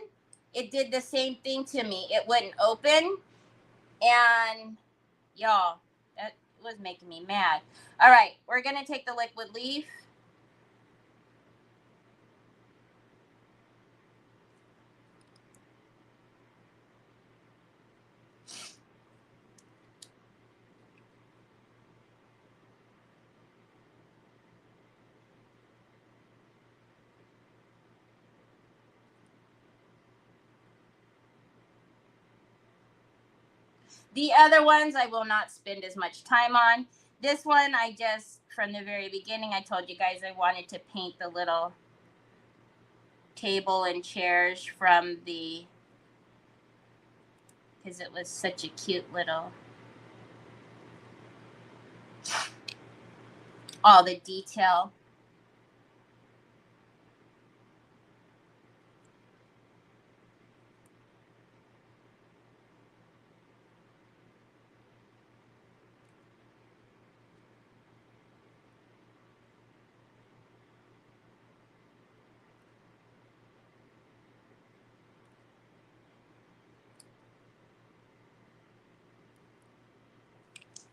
it did the same thing to me. It wouldn't open, and y'all, that was making me mad. All right, we're going to take the liquid leaf. The other ones I will not spend as much time on. This one, I just, from the very beginning, I told you guys I wanted to paint the little table and chairs from the, because it was such a cute little, all the detail.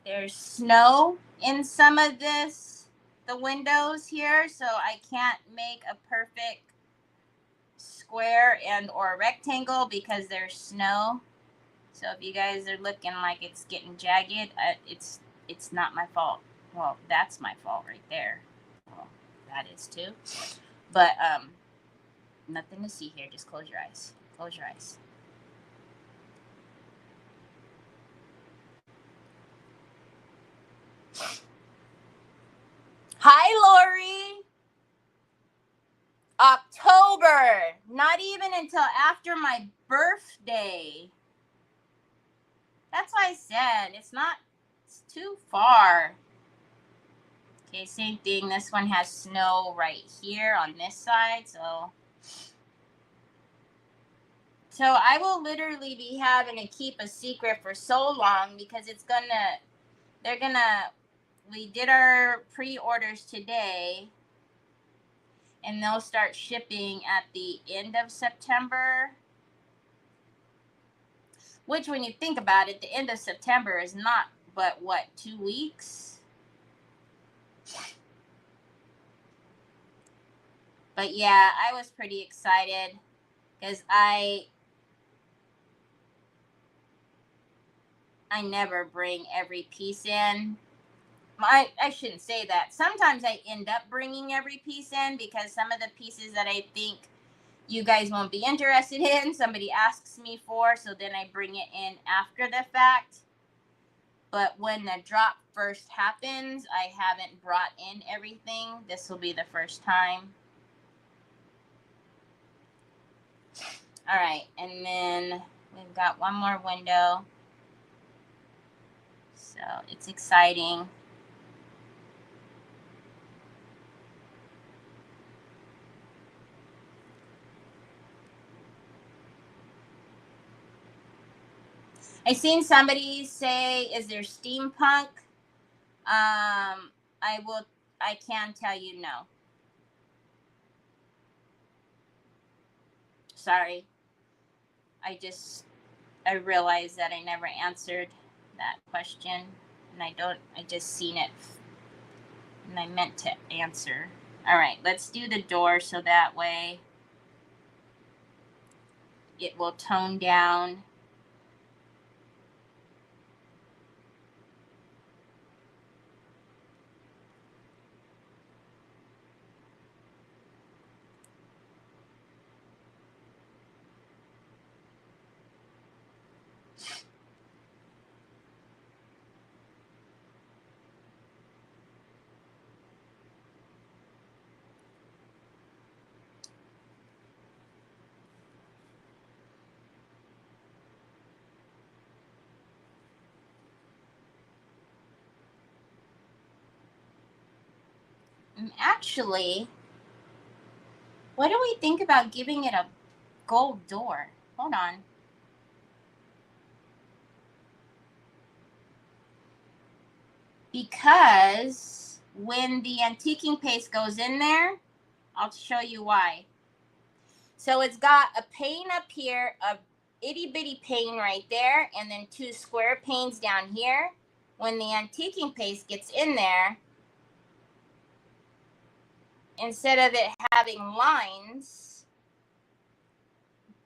There's snow in some of the windows here, so I can't make a perfect square and or rectangle because there's snow. So if you guys are looking like it's getting jagged, it's not my fault. Well, that's my fault right there. Well, that is too. But nothing to see here. Just close your eyes. Close your eyes. Hi, Lori. October. Not even until after my birthday. That's why I said it's too far. Okay, same thing. This one has snow right here on this side, so So I will literally be having to keep a secret for so long because we did our pre-orders today and they'll start shipping at the end of September. Which, when you think about it, the end of September is not but what, 2 weeks? But yeah, I was pretty excited because I never bring every piece in. I shouldn't say that. Sometimes I end up bringing every piece in because some of the pieces that I think you guys won't be interested in, somebody asks me for, so then I bring it in after the fact. But when the drop first happens, I haven't brought in everything. This will be the first time. All right, and then we've got one more window. So it's exciting. I seen somebody say, "Is there steampunk?" I can tell you no. Sorry. I realized that I never answered that question, and I just seen it, and I meant to answer. All right, let's do the door so that way it will tone down. And actually, what do we think about giving it a gold door? Hold on. Because when the antiquing paste goes in there, I'll show you why. So it's got a pane up here, a itty bitty pane right there, and then 2 square panes down here. When the antiquing paste gets in there, instead of it having lines,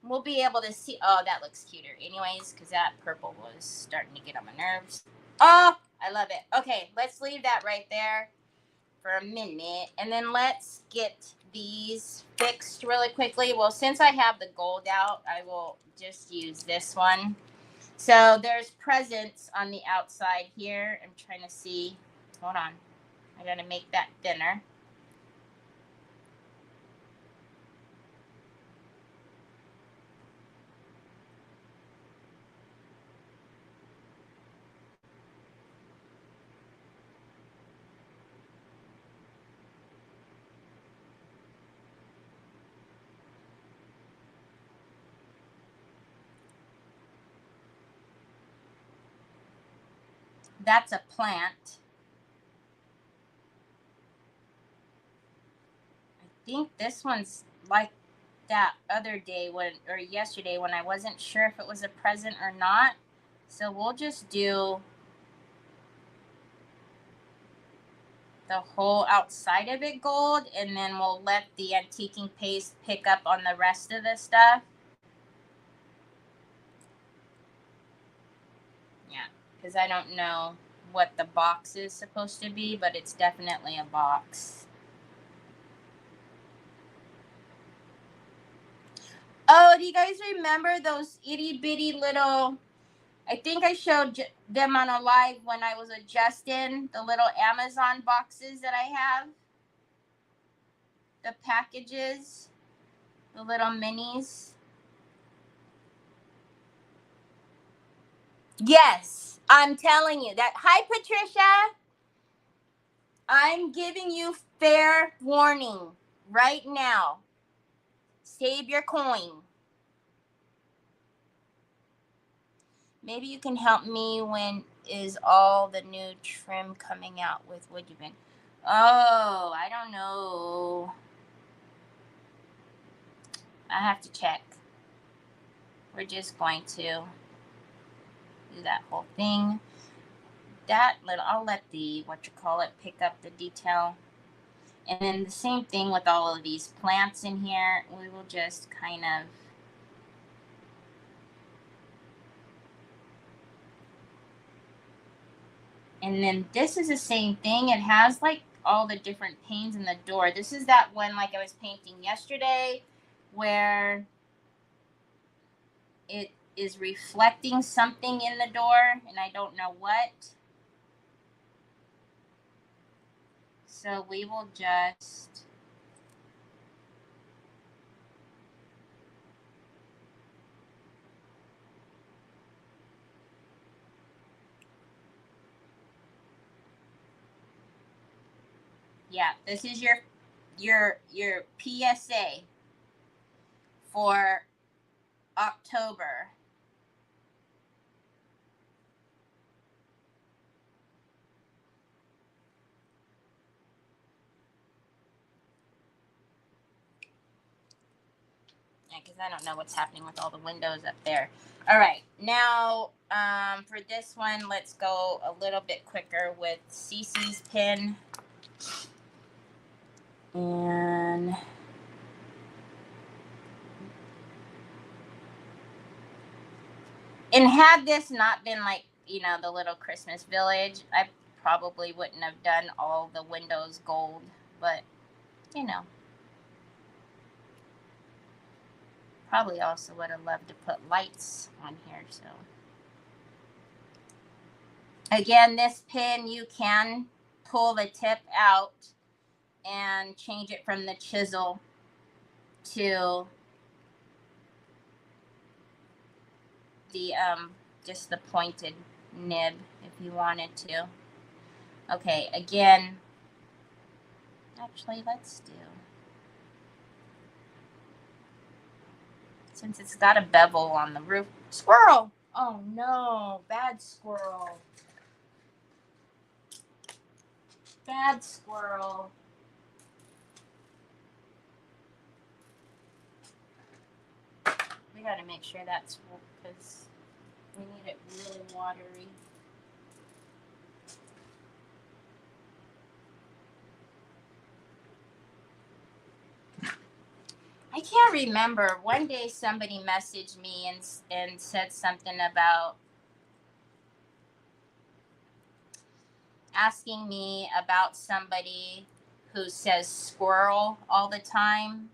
we'll be able to see. Oh, that looks cuter. Anyways, because that purple was starting to get on my nerves. Oh, I love it. Okay, let's leave that right there for a minute, and then let's get these fixed really quickly. Well, since I have the gold out, I will just use this one. So there's presents on the outside here. I'm trying to see. Hold on. I gotta make that thinner. That's a plant. I think this one's like that other day or yesterday when I wasn't sure if it was a present or not. So we'll just do the whole outside of it gold, and then we'll let the antiquing paste pick up on the rest of the stuff. Yeah, because I don't know what the box is supposed to be, but it's definitely a box. Oh, do you guys remember those itty bitty little, I think I showed them on a live when I was with Justin, the little Amazon boxes that I have? The packages, the little minis. Yes, I'm telling you that. Hi, Patricia. I'm giving you fair warning right now. Save your coin. Maybe you can help me. When is all the new trim coming out with Wood You Been? Oh, I don't know. I have to check. We're just going to do that whole thing. I'll let the, pick up the detail. And then the same thing with all of these plants in here. We will just kind of and then this is the same thing. It has like all the different panes in the door. This is that one like I was painting yesterday where it is reflecting something in the door and I don't know what. So we will just this is your PSA for October. Yeah, because I don't know what's happening with all the windows up there. All right, now for this one, let's go a little bit quicker with Cece's pin. And had this not been like, the little Christmas village, I probably wouldn't have done all the windows gold, but probably also would have loved to put lights on here. So again, this pin, you can pull the tip out and change it from the chisel to the just the pointed nib if you wanted to. Okay, again, actually let's do, since it's got a bevel on the roof. Squirrel! Oh no, bad squirrel. Bad squirrel. We gotta make sure that's full because we need it really watery. I can't remember. One day somebody messaged me and said something about asking me about somebody who says squirrel all the time,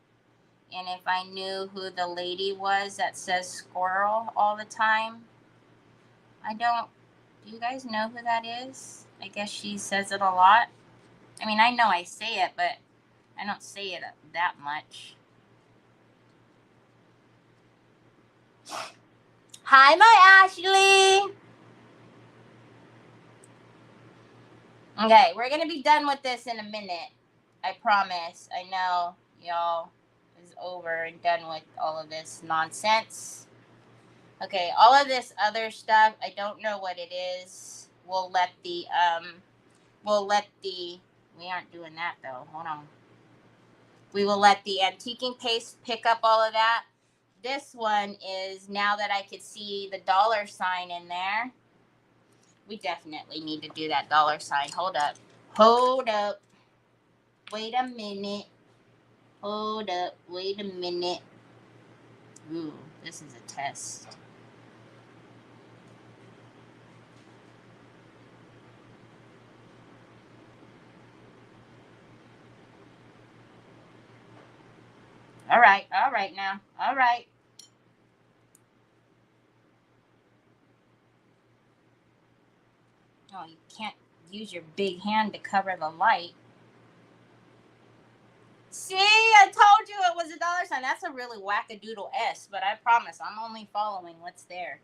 and if I knew who the lady was that says squirrel all the time. Do you guys know who that is? I guess she says it a lot. I mean, I know I say it, but I don't say it that much. Hi, my Ashley. Okay, we're going to be done with this in a minute. I promise. I know y'all is over and done with all of this nonsense. Okay, all of this other stuff, I don't know what it is. We aren't doing that though. Hold on. We will let the antiquing paste pick up all of that. This one is, now that I could see the dollar sign in there, we definitely need to do that dollar sign. Hold up. Wait a minute. Hold up. Wait a minute. Ooh, this is a test. All right now. All right. Oh, you can't use your big hand to cover the light. See, I told you it was a dollar sign. That's a really wackadoodle S, but I promise I'm only following what's there.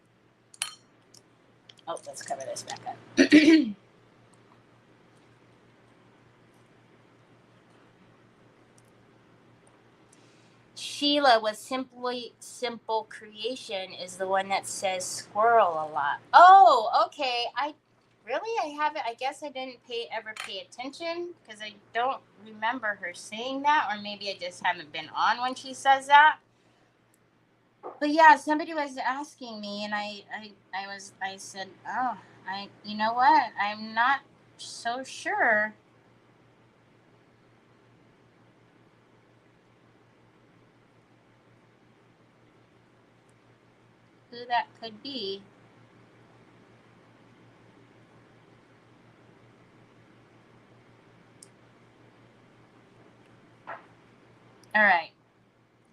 Oh, let's cover this back up. Sheila with Simple Creation is the one that says squirrel a lot. Oh, okay. I haven't. I guess I didn't ever pay attention because I don't remember her saying that, or maybe I just haven't been on when she says that. But yeah, somebody was asking me, and I said, oh, you know what? I'm not so sure who that could be. All right.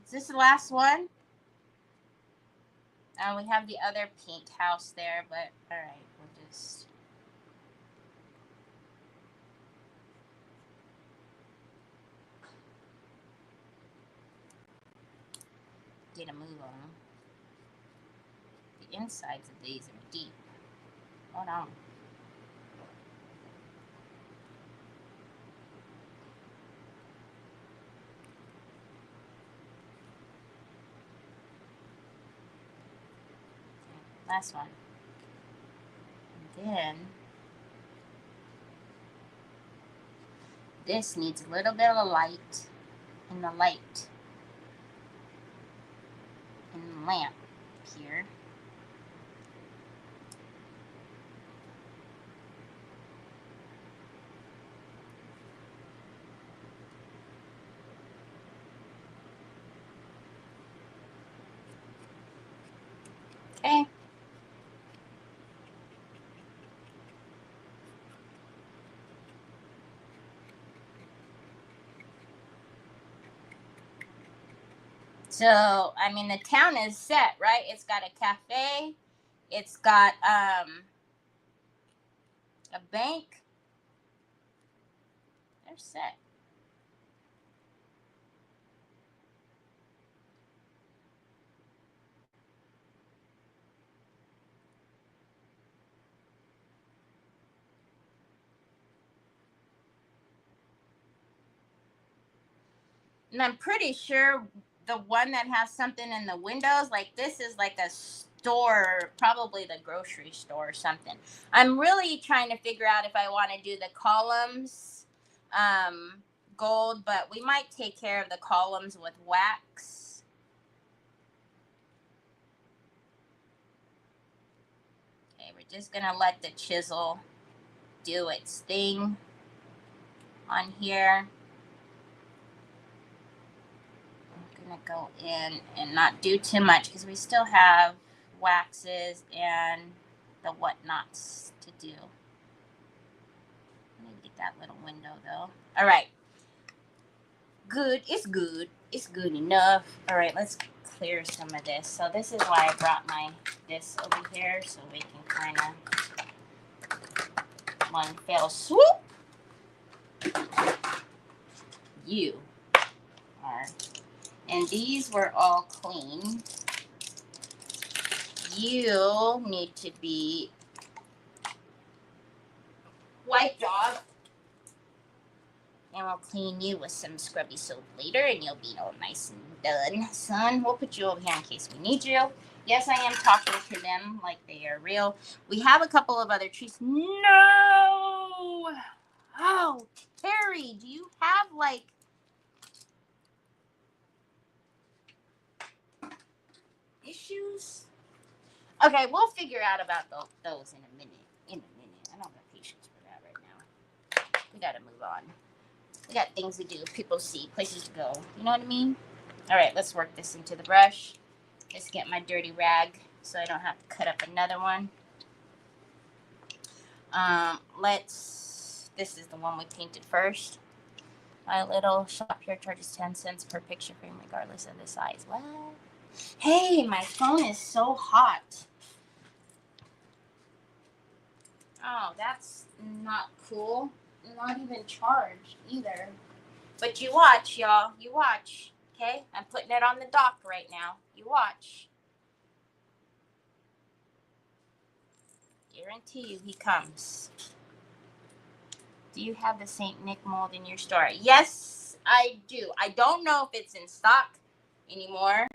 Is this the last one? We have the other pink house there, but all right, we'll just. Get a move on. The insides of these are deep. Hold on. Last one. And then this needs a little bit of light, and the light in the lamp here. Okay. So, I mean, the town is set, right? It's got a cafe. It's got a bank. They're set. And I'm pretty sure the one that has something in the windows, like this is like a store, probably the grocery store or something. I'm really trying to figure out if I want to do the columns gold, but we might take care of the columns with wax. Okay, we're just going to let the chisel do its thing on here. Gonna go in and not do too much because we still have waxes and the whatnots to do. Let me get that little window though. All right, good. It's good enough. All right, let's clear some of this. So this is why I brought this over here so we can kind of one fell swoop. You are. And these were all clean. You need to be wiped off. And we'll clean you with some scrubby soap later, and you'll be all nice and done, son. We'll put you over here in case we need you. Yes, I am talking to them like they are real. We have a couple of other trees. No! Oh, Terry, do you have, like, issues? Okay, we'll figure out about those in a minute. I don't have patience for that right now. We gotta move on. We got things to do, people see, places to go. You know what I mean? All right, let's work this into the brush. Let's get my dirty rag so I don't have to cut up another one. This is the one we painted first. My little shop here charges 10 cents per picture frame regardless of the size. What? Hey, my phone is so hot. Oh, that's not cool. Not even charged either. But you watch, y'all. You watch. Okay? I'm putting it on the dock right now. You watch. Guarantee you he comes. Do you have the St. Nick mold in your store? Yes, I do. I don't know if it's in stock. anymore.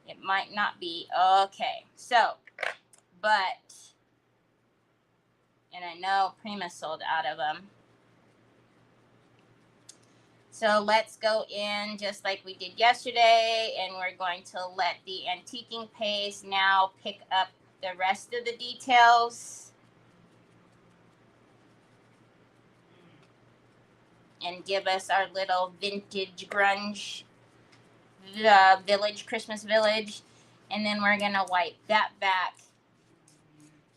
It might not be. Okay. So, but, and I know Prima sold out of them. So let's go in just like we did yesterday, and we're going to let the antiquing paste now pick up the rest of the details and give us our little vintage grunge village, Christmas village. And then we're going to wipe that back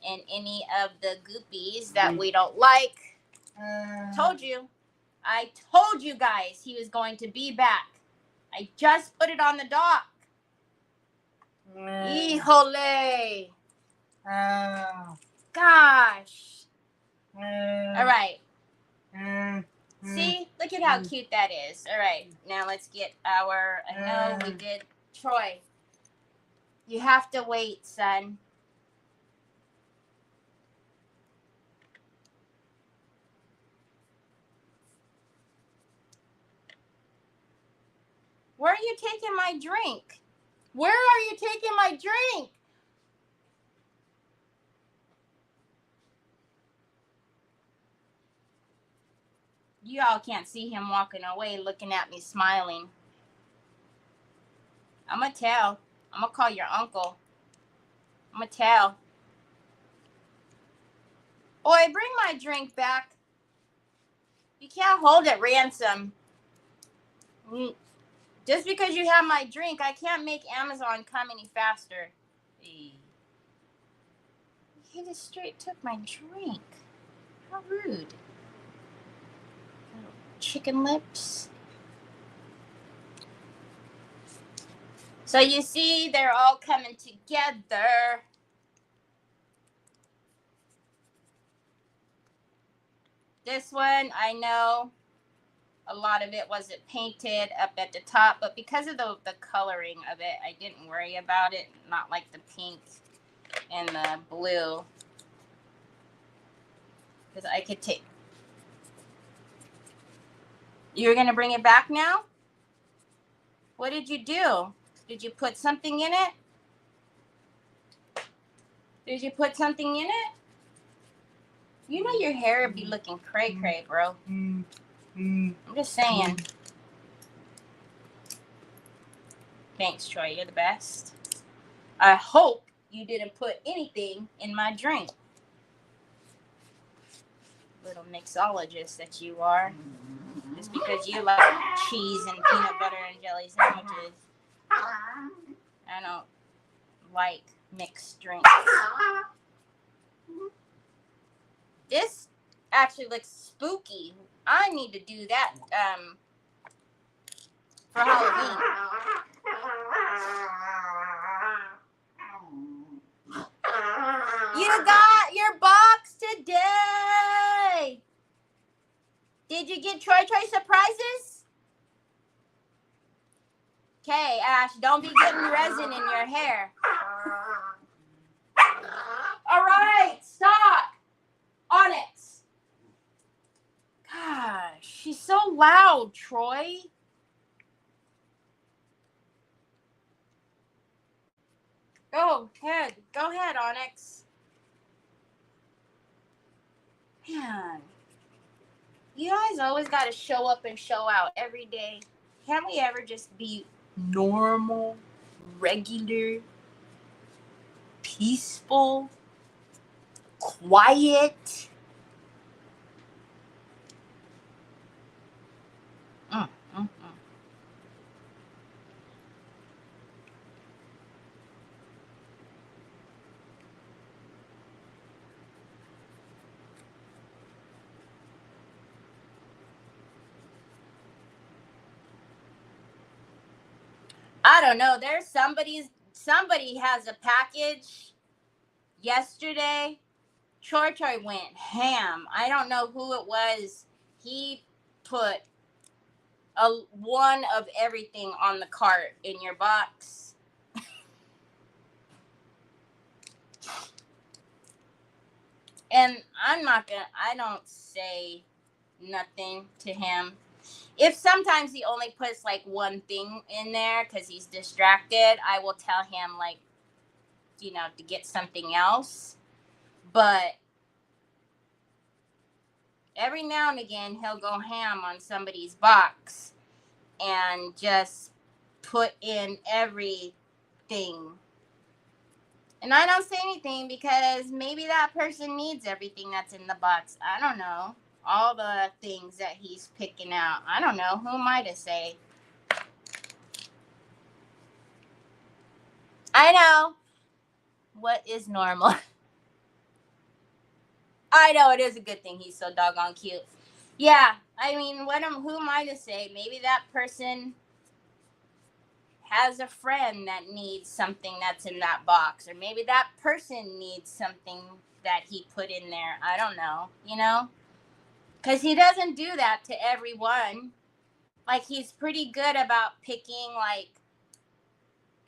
and any of the goopies that we don't like. Told you. I told you guys he was going to be back. I just put it on the dock. Híjole. Gosh. All right. See? Look at how cute that is. All right. Now let's get our... I know we did... Troy. You have to wait, son. Where are you taking my drink? Where are you taking my drink? You all can't see him walking away looking at me smiling. I'm going to tell. I'm going to call your uncle. I'm going to tell. Oi, bring my drink back. You can't hold it ransom. Just because you have my drink, I can't make Amazon come any faster. He just straight took my drink. How rude. Chicken lips. So you see, they're all coming together. This one, I know a lot of it wasn't painted up at the top, but because of the coloring of it, I didn't worry about it. Not like the pink and the blue. Because I could take... You're going to bring it back now? What did you do? Did you put something in it? Did you put something in it? You know your hair would be looking cray-cray, bro. I'm just saying. Thanks, Troy. You're the best. I hope you didn't put anything in my drink. Little mixologist that you are. Just because you like cheese and peanut butter and jelly sandwiches. I don't like mixed drinks. This actually looks spooky. I need to do that for Halloween. You got your box today. Did you get Troy surprises? Okay, Ash, don't be getting resin in your hair. All right, stop. Onyx. Gosh, she's so loud, Troy. Go ahead, Onyx. Man, you guys always got to show up and show out every day. Can't we ever just be normal, regular, peaceful, quiet? I don't know. There's somebody has a package yesterday. Troy went ham. I don't know who it was. He put one of everything on the cart in your box. And I don't say nothing to him. If sometimes he only puts like one thing in there because he's distracted, I will tell him like, to get something else. But every now and again, he'll go ham on somebody's box and just put in everything. And I don't say anything because maybe that person needs everything that's in the box. I don't know. All the things that he's picking out. I don't know. Who am I to say? I know. What is normal? I know it is a good thing he's so doggone cute. Yeah, I mean, who am I to say? Maybe that person has a friend that needs something that's in that box, or maybe that person needs something that he put in there. I don't know, because he doesn't do that to everyone. Like, he's pretty good about picking, like,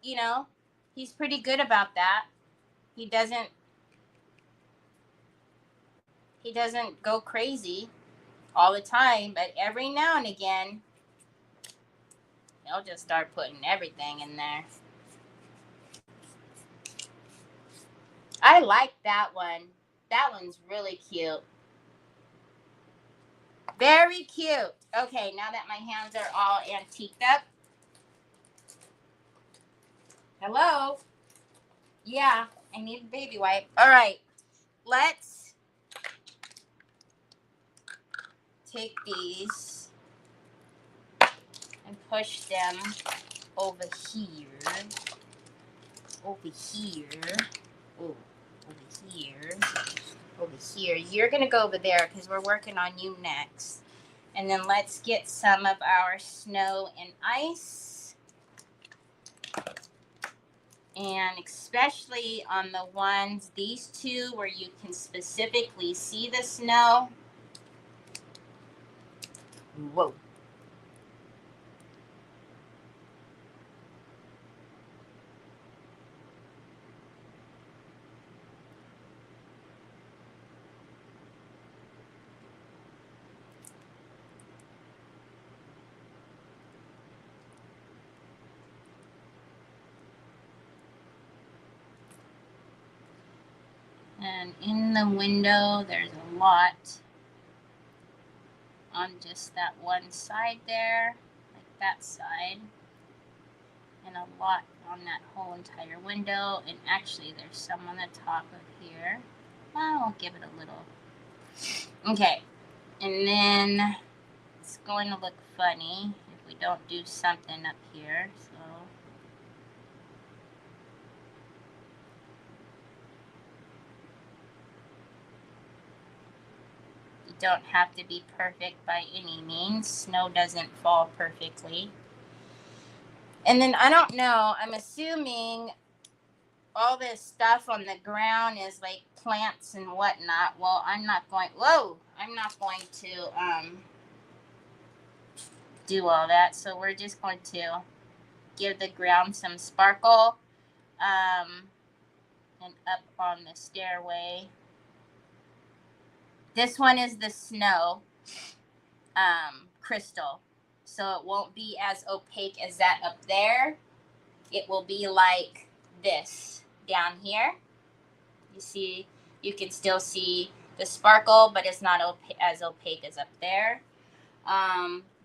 he's pretty good about that. He doesn't go crazy all the time, but every now and again, he'll just start putting everything in there. I like that one. That one's really cute. Very cute. Okay, now that my hands are all antiqued up. Hello? Yeah, I need a baby wipe. All right, let's take these and push them over here. Over here. Oh, over here. Over here. You're going to go over there because we're working on you next. And then let's get some of our snow and ice. And especially on the ones, these two, where you can specifically see the snow. Whoa. And in the window, there's a lot on just that one side there, like that side, and a lot on that whole entire window. And actually, there's some on the top of here. I'll give it a little. Okay, and then it's going to look funny if we don't do something up here. So. Don't have to be perfect by any means. Snow doesn't fall perfectly. And then I don't know, I'm assuming all this stuff on the ground is like plants and whatnot. Well, I'm not going to do all that. So we're just going to give the ground some sparkle, and up on the stairway. This one is the snow crystal, so it won't be as opaque as that up there. It will be like this down here. You see, you can still see the sparkle, but it's not as opaque as up there.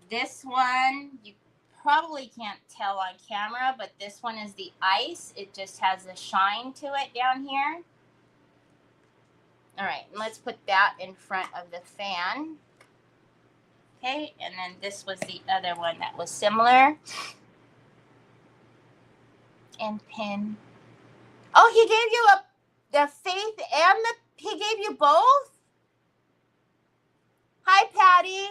This one, you probably can't tell on camera, but this one is the ice. It just has a shine to it down here. All right, and let's put that in front of the fan. Okay, and then this was the other one that was similar. And pin. Oh, he gave you the Faith and he gave you both? Hi, Patty.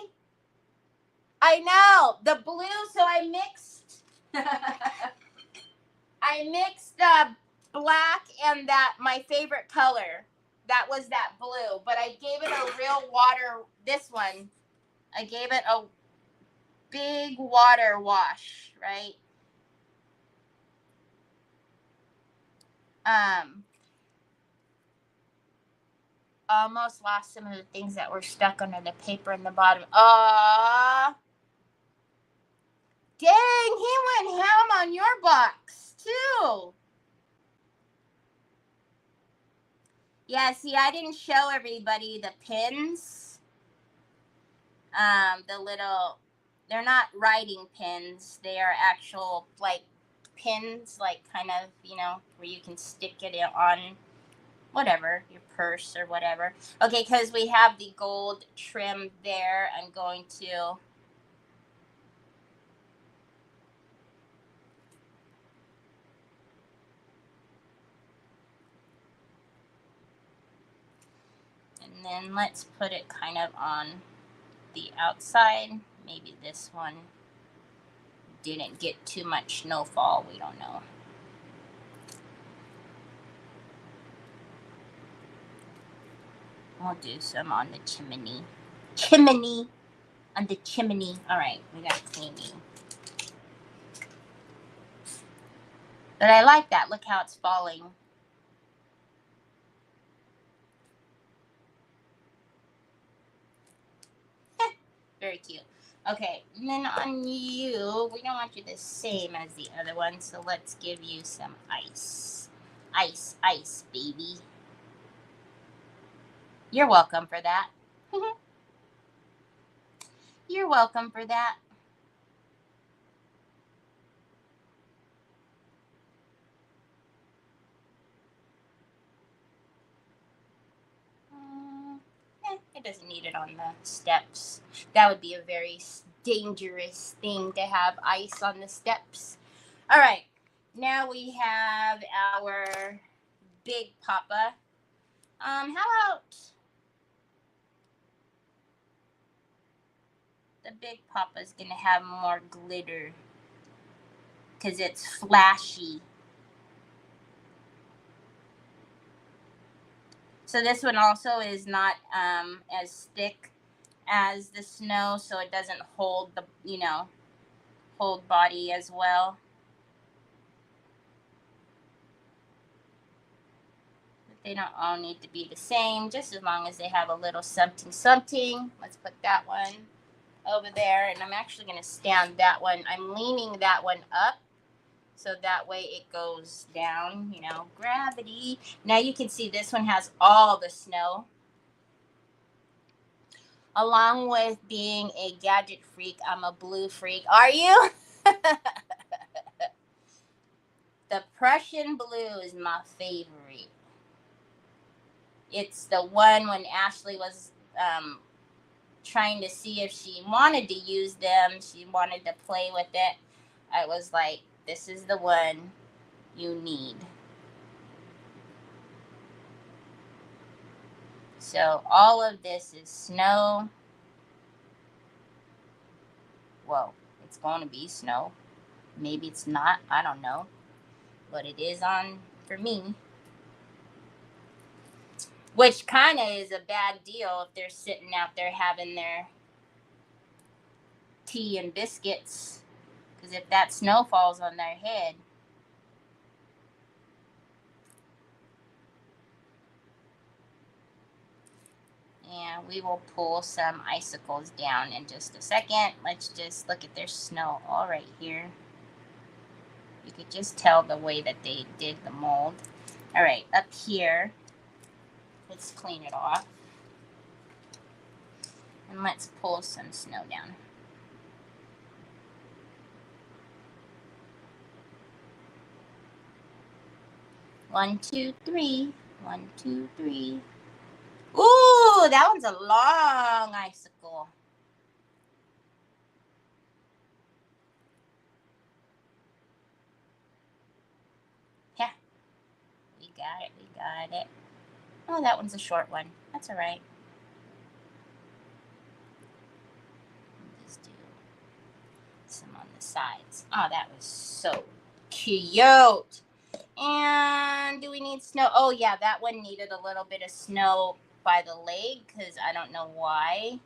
I know, the blue, so I mixed the black and my favorite color. That was that blue, but I gave it a real water, this one, I gave it a big water wash, right? Almost lost some of the things that were stuck under the paper in the bottom. Dang, he went ham on your box, too. Yeah, see, I didn't show everybody the pins. The little, they're not writing pins. They are actual, like, pins, like, kind of, where you can stick it on whatever, your purse or whatever. Okay, because we have the gold trim there, I'm going to... And then let's put it kind of on the outside. Maybe this one didn't get too much snowfall. We don't know. We'll do some on the chimney. Chimney. On the chimney. All right, we got cleaning. But I like that. Look how it's falling. Very cute. Okay, and then on you, we don't want you the same as the other one, so let's give you some ice. Ice, ice, baby. You're welcome for that. You're welcome for that. It doesn't need it on the steps. That would be a very dangerous thing to have ice on the steps. All right, now we have our Big Papa. How about the Big Papa's gonna have more glitter because it's flashy. So this one also is not as thick as the snow, so it doesn't hold the, hold body as well. But they don't all need to be the same, just as long as they have a little something something. Let's put that one over there, and I'm actually going to stand that one. I'm leaning that one up so that way it goes down, gravity. Now you can see this one has all the snow. Along with being a gadget freak, I'm a blue freak. Are you? The Prussian blue is my favorite. It's the one when Ashley was trying to see if she wanted to use them. She wanted to play with it. I was like, this is the one you need. So all of this is snow. Well, it's going to be snow. Maybe it's not. I don't know. But it is on for me. Which kind of is a bad deal if they're sitting out there having their tea and biscuits. Because if that snow falls on their head. And we will pull some icicles down in just a second. Let's just look at their snow all right here. You could just tell the way that they did the mold. All right, up here, let's clean it off. And let's pull some snow down. One, two, three. 1, 2, 3. Ooh, that one's a long icicle. Yeah, we got it. We got it. Oh, that one's a short one. That's all right. Just do some on the sides. Oh, that was so cute. And do we need snow? Oh, yeah, that one needed a little bit of snow by the leg because I don't know why.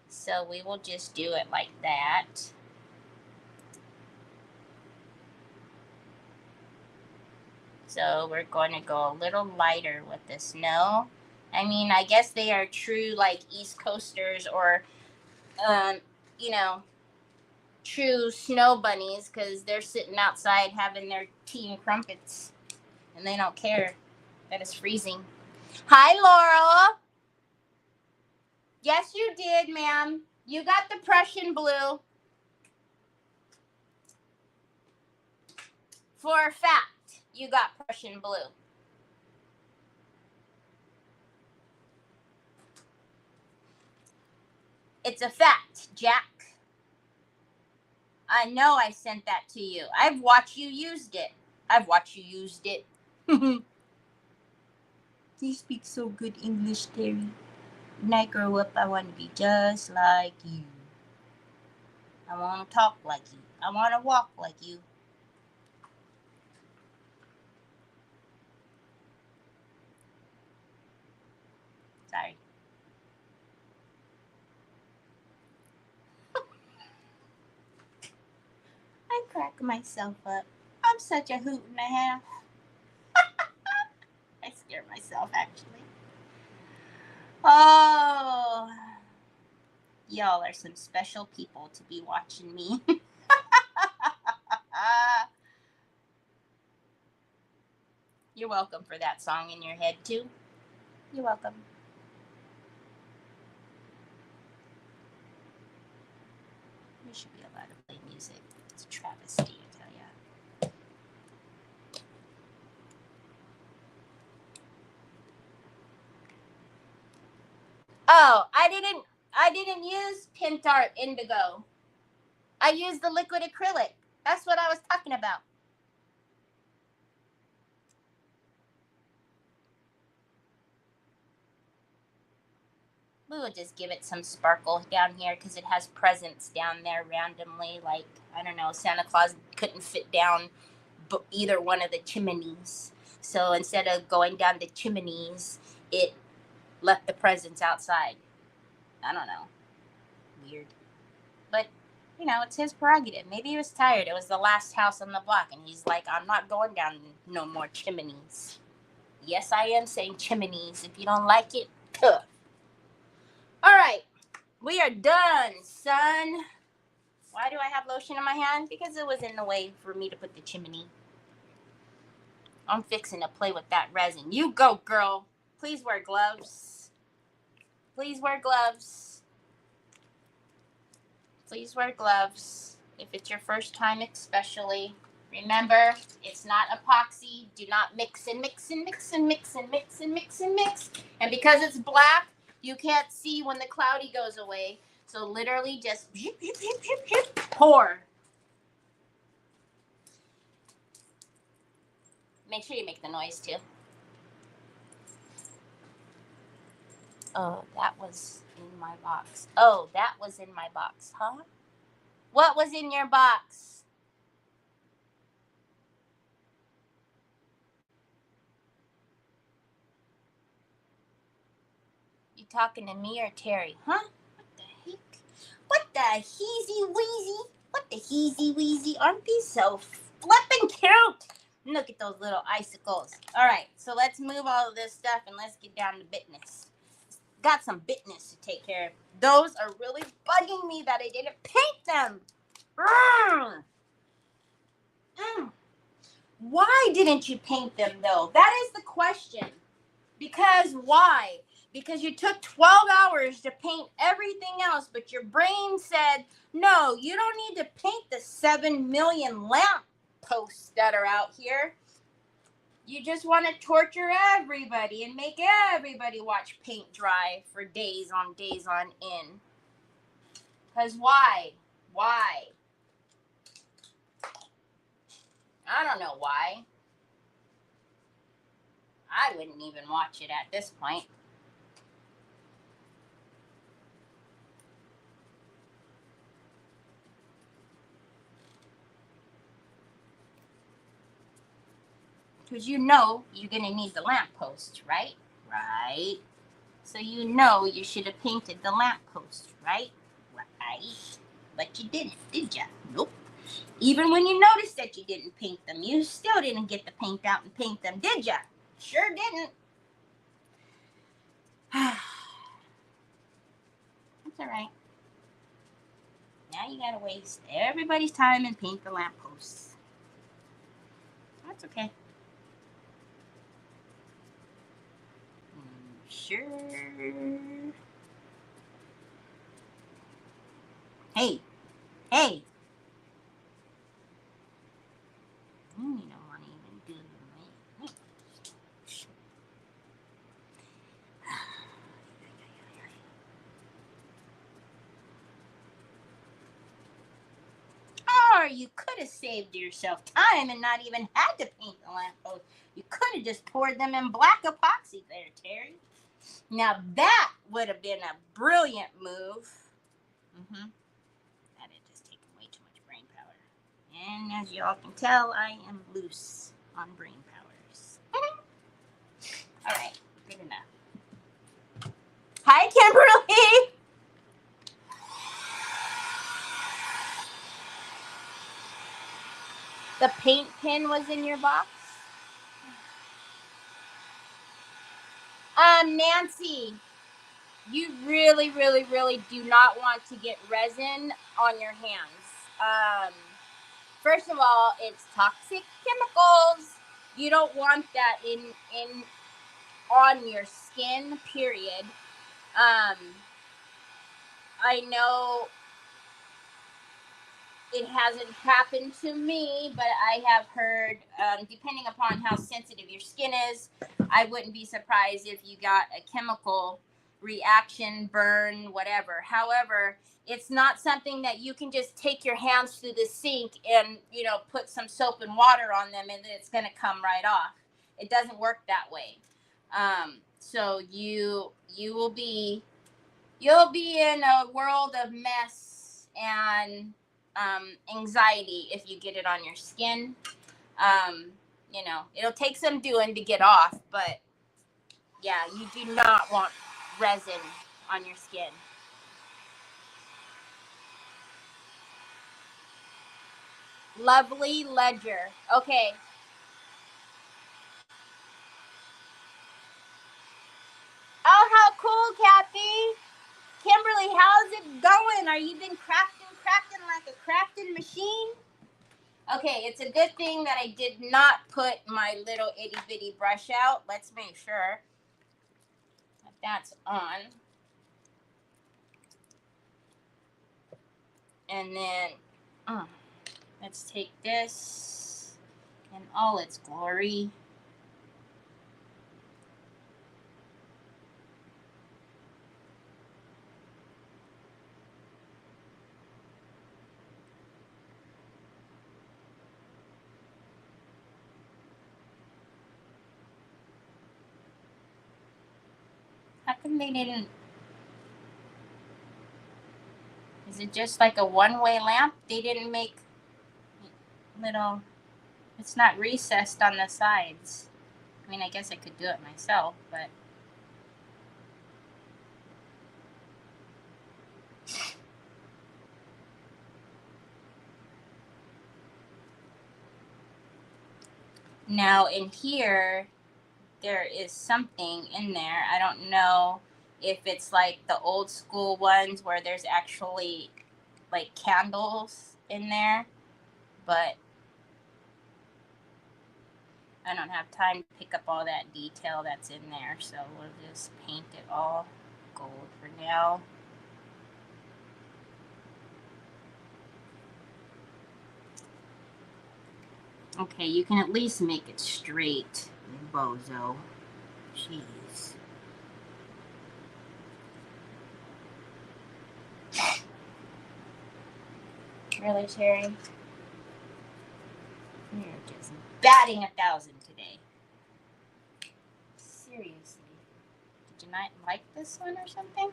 So we will just do it like that. So we're going to go a little lighter with the snow. I mean, I guess they are true like East Coasters or, true snow bunnies because they're sitting outside having their tea and crumpets, and they don't care that it's freezing. Hi, Laurel. Yes, you did, ma'am. You got the Prussian blue. For a fact, you got Prussian blue. It's a fact, Jack. I know I sent that to you. I've watched you used it. You speak so good English, Terry. When I grow up, I want to be just like you. I want to talk like you. I want to walk like you. Sorry. I crack myself up. I'm such a hoot and a half. I scare myself, actually. Oh, y'all are some special people to be watching me. You're welcome for that song in your head, too. You're welcome. We should be allowed to play music. It's a travesty, I tell ya. Oh, I didn't use Pintart Indigo. I used the liquid acrylic. That's what I was talking about. We will just give it some sparkle down here because it has presents down there randomly. Like, I don't know, Santa Claus couldn't fit down either one of the chimneys. So instead of going down the chimneys, it left the presents outside. I don't know. Weird. But, you know, it's his prerogative. Maybe he was tired. It was the last house on the block. And he's like, I'm not going down no more chimneys. Yes, I am saying chimneys. If you don't like it, tough. All right. We are done, son. Why do I have lotion in my hand? Because it was in the way for me to put the chimney. I'm fixing to play with that resin. You go, girl. Please wear gloves. Please wear gloves. Please wear gloves. If it's your first time especially. Remember, it's not epoxy. Do not mix and mix and mix and mix and mix and mix and mix. And because it's black, you can't see when the cloudy goes away. So literally just pour. Make sure you make the noise too. Oh, that was in my box. Oh, that was in my box, huh? What was in your box? You talking to me or Terry? Huh? What the heck? What the heezy weezy? What the heezy weezy? Aren't these so flippin' cute? Look at those little icicles. All right, so let's move all of this stuff and let's get down to business. Got some business to take care of. Those are really bugging me that I didn't paint them. Why didn't you paint them though? That is the question. Because why? Because you took 12 hours to paint everything else, but your brain said, no, you don't need to paint the 7 million lamp posts that are out here. You just want to torture everybody and make everybody watch paint dry for days on end. Because why? Why? I don't know why. I wouldn't even watch it at this point. Because you know you're going to need the lamppost, right? Right. So you know you should have painted the lamppost, right? Right. But you didn't, did ya? Nope. Even when you noticed that you didn't paint them, you still didn't get the paint out and paint them, did ya? Sure didn't. That's all right. Now you gotta waste everybody's time and paint the lampposts. That's okay. Sure. Hey, hey. You don't want to even do it. Or you could have saved yourself time and not even had to paint the lamppost. You could have just poured them in black epoxy there, Terry. Now that would have been a brilliant move. That had just taken way too much brain power. And as you all can tell, I am loose on brain powers. All right, good enough. Hi, Kimberly. The paint pen was in your box? Nancy, you really, really, really do not want to get resin on your hands. First of all, it's toxic chemicals. You don't want that in on your skin, period. I know it hasn't happened to me, but I have heard, depending upon how sensitive your skin is, I wouldn't be surprised if you got a chemical reaction, burn, whatever. However, it's not something that you can just take your hands through the sink and, put some soap and water on them and then it's going to come right off. It doesn't work that way. So you'll be in a world of mess and anxiety if you get it on your skin. It'll take some doing to get off, but yeah, you do not want resin on your skin. Lovely Ledger. Okay. Oh, how cool, Kathy. Kimberly, how's it going? Are you been crafting like a crafting machine? Okay, it's a good thing that I did not put my little itty bitty brush out. Let's make sure that that's on. And then let's take this in all its glory. How come they didn't? Is it just like a one-way lamp? They didn't make little. It's not recessed on the sides. I mean, I guess I could do it myself, but. Now in here, there is something in there. I don't know if it's like the old school ones where there's actually like candles in there, but I don't have time to pick up all that detail that's in there, so we'll just paint it all gold for now. Okay, you can at least make it straight, bozo. Jeez. Really, Terry? You're just batting 1,000 today. Seriously. Did you not like this one or something?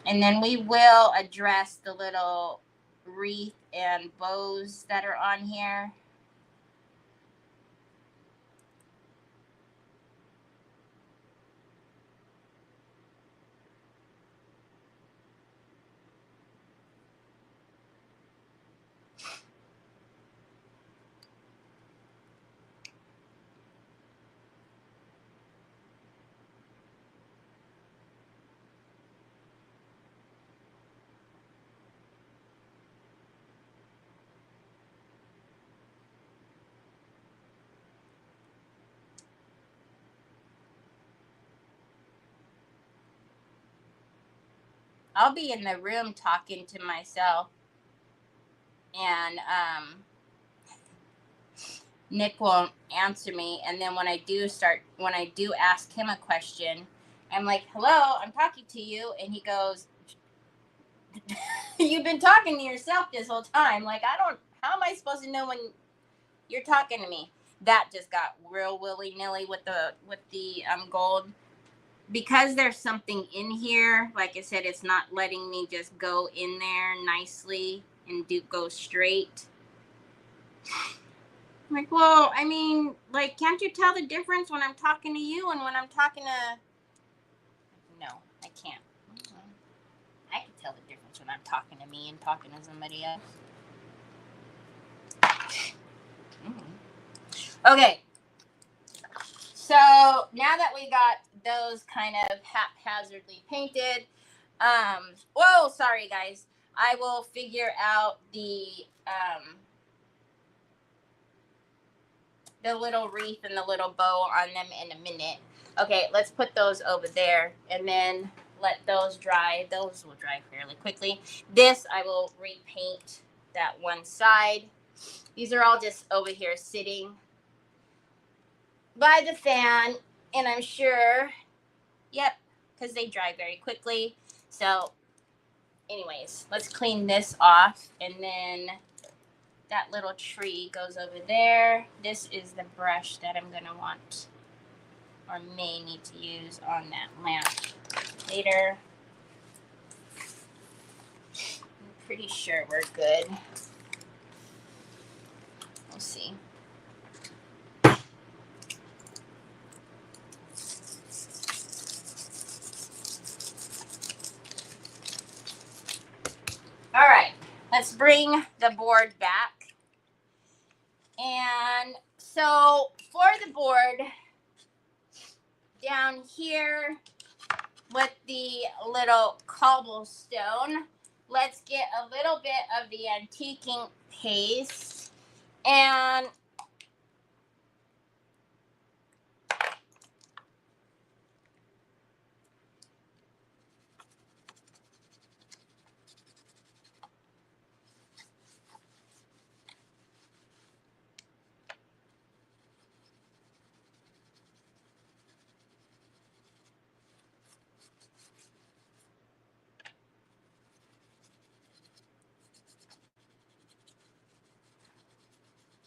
And then we will address the little wreath and bows that are on here. I'll be in the room talking to myself, and Nick won't answer me. And then when I do ask him a question, I'm like, hello, I'm talking to you. And he goes, you've been talking to yourself this whole time. Like, how am I supposed to know when you're talking to me? That just got real willy-nilly with the gold. Because there's something in here, like I said, it's not letting me just go in there nicely and go straight. I'm like, well, I mean, like, can't you tell the difference when I'm talking to you and when I'm talking to... No, I can't. I can tell the difference when I'm talking to me and talking to somebody else. Okay. So now that we got those kind of haphazardly painted, whoa, sorry guys. I will figure out the little wreath and the little bow on them in a minute. Okay, let's put those over there and then let those dry. Those will dry fairly quickly. This, I will repaint that one side. These are all just over here sitting by the fan, and I'm sure, yep, because they dry very quickly. So anyways, let's clean this off, and then that little tree goes over there. This is the brush that I'm gonna want or may need to use on that lamp later. I'm pretty sure we're good. We'll see. All right, let's bring the board back. And so for the board, down here with the little cobblestone, let's get a little bit of the antiquing paste and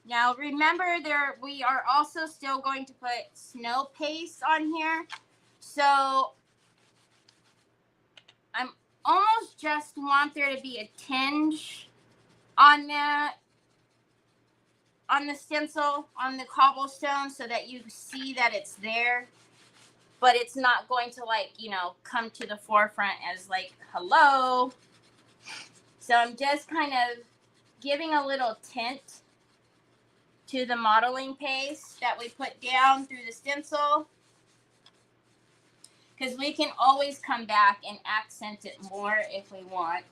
now remember, we are also still going to put snow paste on here. So I'm almost just want there to be a tinge on the stencil, on the cobblestone, so that you see that it's there. But it's not going to, like, you know, come to the forefront as like, hello. So I'm just kind of giving a little tint to the modeling paste that we put down through the stencil, because we can always come back and accent it more if we want.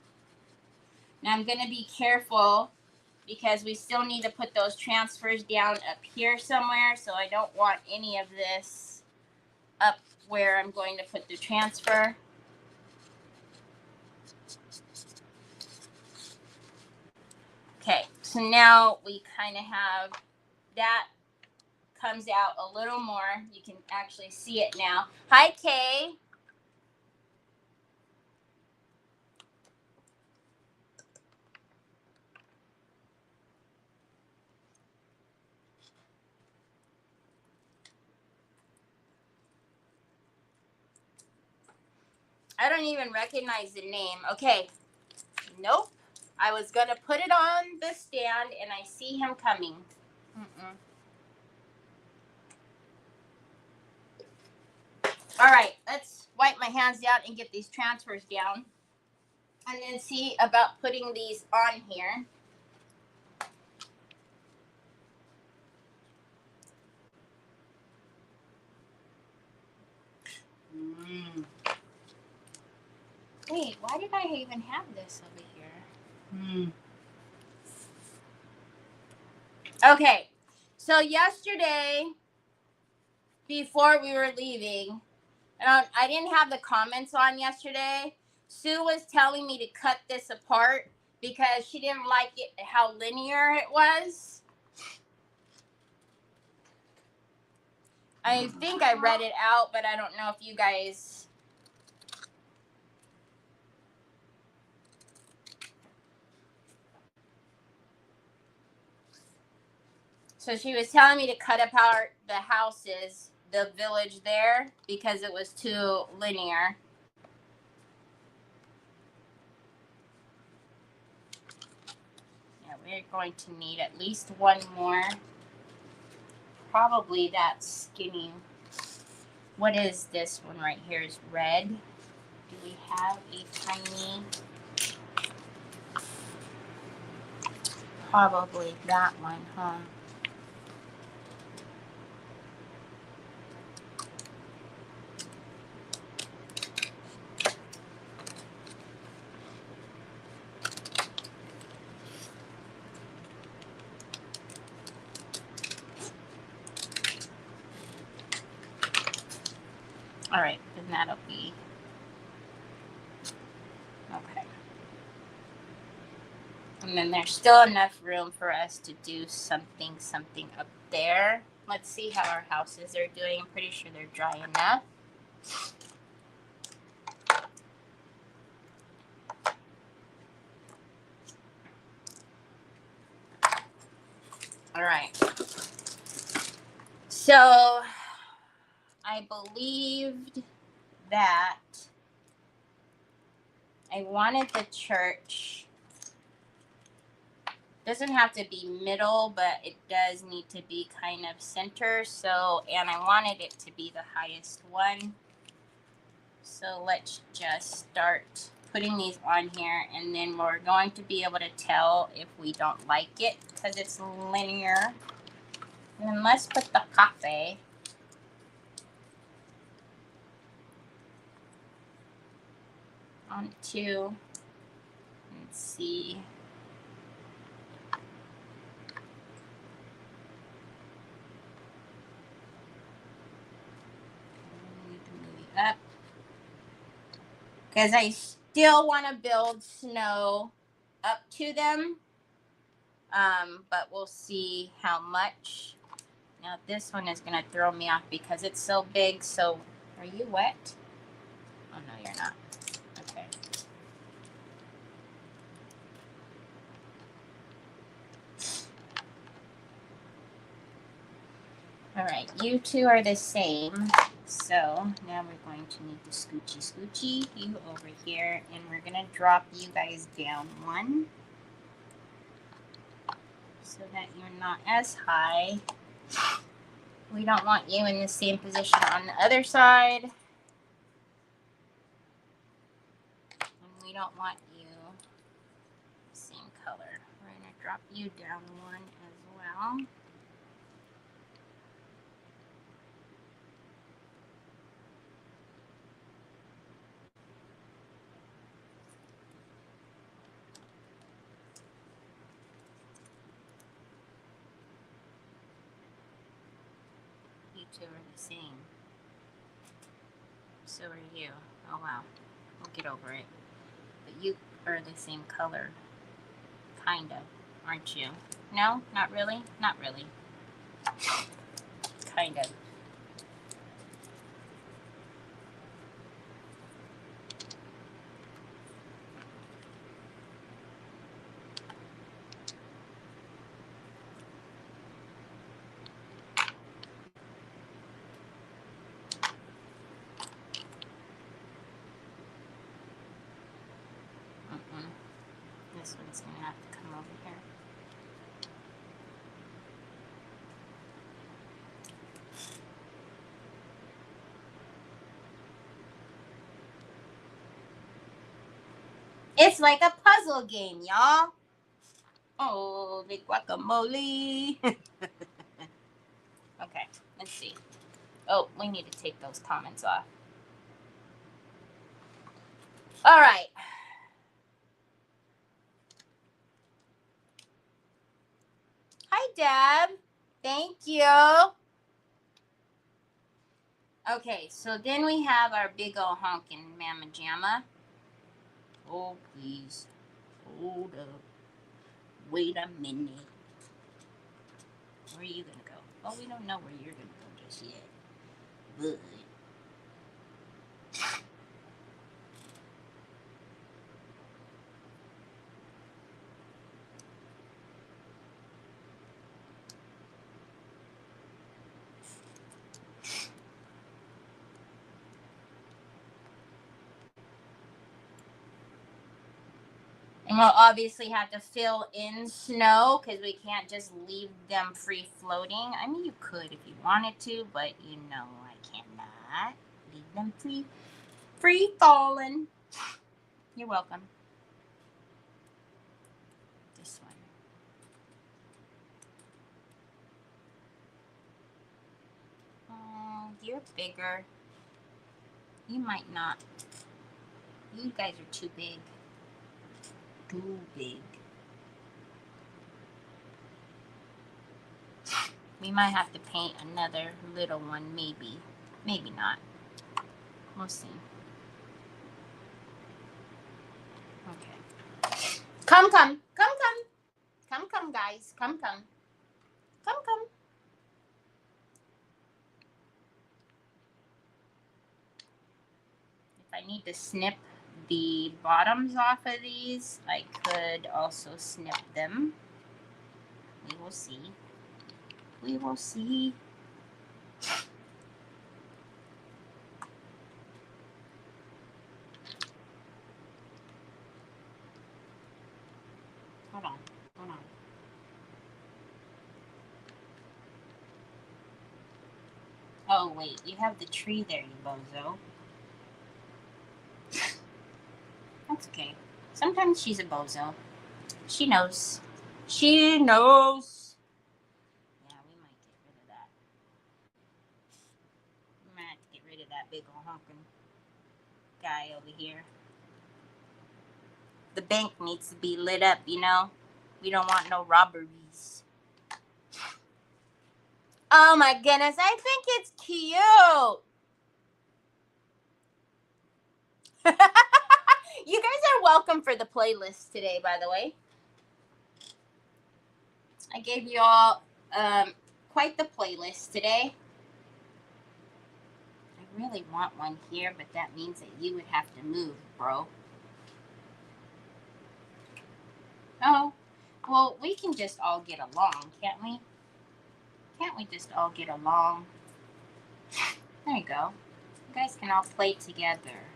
Now I'm going to be careful because we still need to put those transfers down up here somewhere, so I don't want any of this up where I'm going to put the transfer. Okay, so now we kind of have that comes out a little more. You can actually see it now. Hi, Kay. I don't even recognize the name. Okay. Nope. I was going to put it on the stand, and I see him coming. All right. Let's wipe my hands out and get these transfers down. And then see about putting these on here. Wait, why did I even have this over here? Okay, so yesterday, before we were leaving, I didn't have the comments on yesterday, Sue was telling me to cut this apart because she didn't like it how linear it was. I think I read it out, but I don't know if you guys. So she was telling me to cut apart the houses, the village there, because it was too linear. Yeah, we're going to need at least one more. Probably that skinny. What is this one right here is red. Do we have a tiny? Probably that one, huh? All right, then that'll be okay. And then there's still enough room for us to do something up there. Let's see how our houses are doing. I'm pretty sure they're dry enough. All right. So I believed that I wanted the church. Doesn't have to be middle, but it does need to be kind of center. So, and I wanted it to be the highest one. So let's just start putting these on here, and then we're going to be able to tell if we don't like it because it's linear. And then let's put the cafe. Onto, let's see. Need to move it up because I still want to build snow up to them, but we'll see how much. Now this one is gonna throw me off because it's so big. So, are you wet? Oh no, you're not. Okay. All right, you two are the same. So now we're going to need the scoochie, you over here, and we're gonna drop you guys down one so that you're not as high. We don't want you in the same position on the other side. And we don't want you same color. We're gonna drop you down one as well. You two are the same. So are you. Oh wow. We'll get over it. But you are the same color. Kind of, aren't you? No? Not really? Not really. Kind of. This one's going to have to come over here. It's like a puzzle game, y'all. Oh, the guacamole. Okay, let's see. Oh, we need to take those comments off. All right. Hi, Deb. Thank you. Okay, so then we have our big ol' honkin' mamma jamma. Oh, please. Hold up. Wait a minute. Where are you gonna go? Oh, we don't know where you're gonna go just yet. But and we'll obviously have to fill in snow because we can't just leave them free floating. I mean, you could if you wanted to, but you know I cannot leave them free falling. You're welcome. This one. Oh, you're bigger. You might not. You guys are too big. Too big. We might have to paint another little one, maybe. Maybe not. We'll see. Okay. Come, guys. Come. If I need to snip the bottoms off of these, I could also snip them. We will see. We will see. Hold on. Oh, wait. You have the tree there, you bozo. That's okay. Sometimes she's a bozo. She knows. She knows. Yeah, we might get rid of that. We might have to get rid of that big old honking guy over here. The bank needs to be lit up, you know? We don't want no robberies. Oh my goodness, I think it's cute. You guys are welcome for the playlist today, by the way. I gave you all quite the playlist today. I really want one here, but that means that you would have to move, bro. Oh, well, we can just all get along, can't we? Can't we just all get along? There you go. You guys can all play together.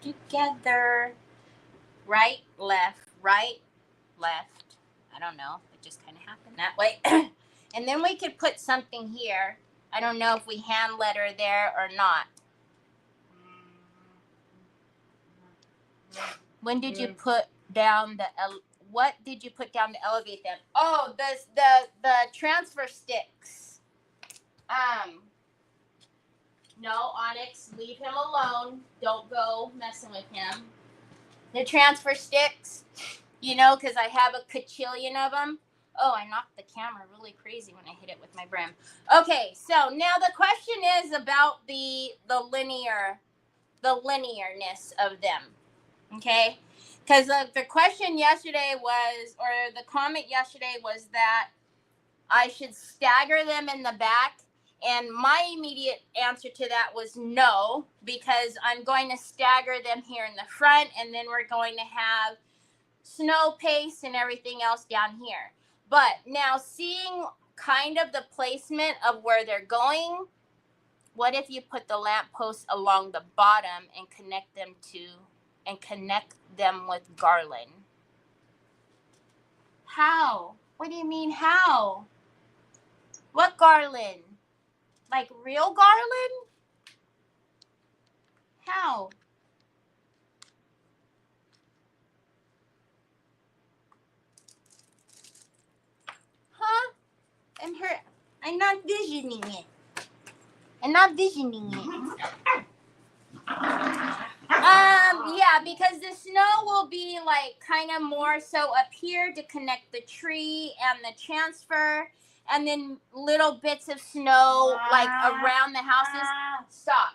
Together. Right, left, right, left. I don't know. It just kind of happened that way. And then we could put something here. I don't know if we hand letter there or not. When did you put down the what did you put down to elevate them? Oh, the transfer sticks. No, Onyx, leave him alone. Don't go messing with him. The transfer sticks, you know, because I have a cajillion of them. Oh, I knocked the camera really crazy when I hit it with my brim. Okay, so now the question is about the linearness of them. Okay, because the question yesterday was, or the comment yesterday was that I should stagger them in the back. And my immediate answer to that was no, because I'm going to stagger them here in the front, and then we're going to have snow paste and everything else down here. But now seeing kind of the placement of where they're going, what if you put the lampposts along the bottom and connect them with garland? How? What do you mean how? What garland? Like real garland? How? Huh? I'm not visioning it. Yeah, because the snow will be like kind of more so up here to connect the tree and the transfer, and then little bits of snow like around the houses. Stop.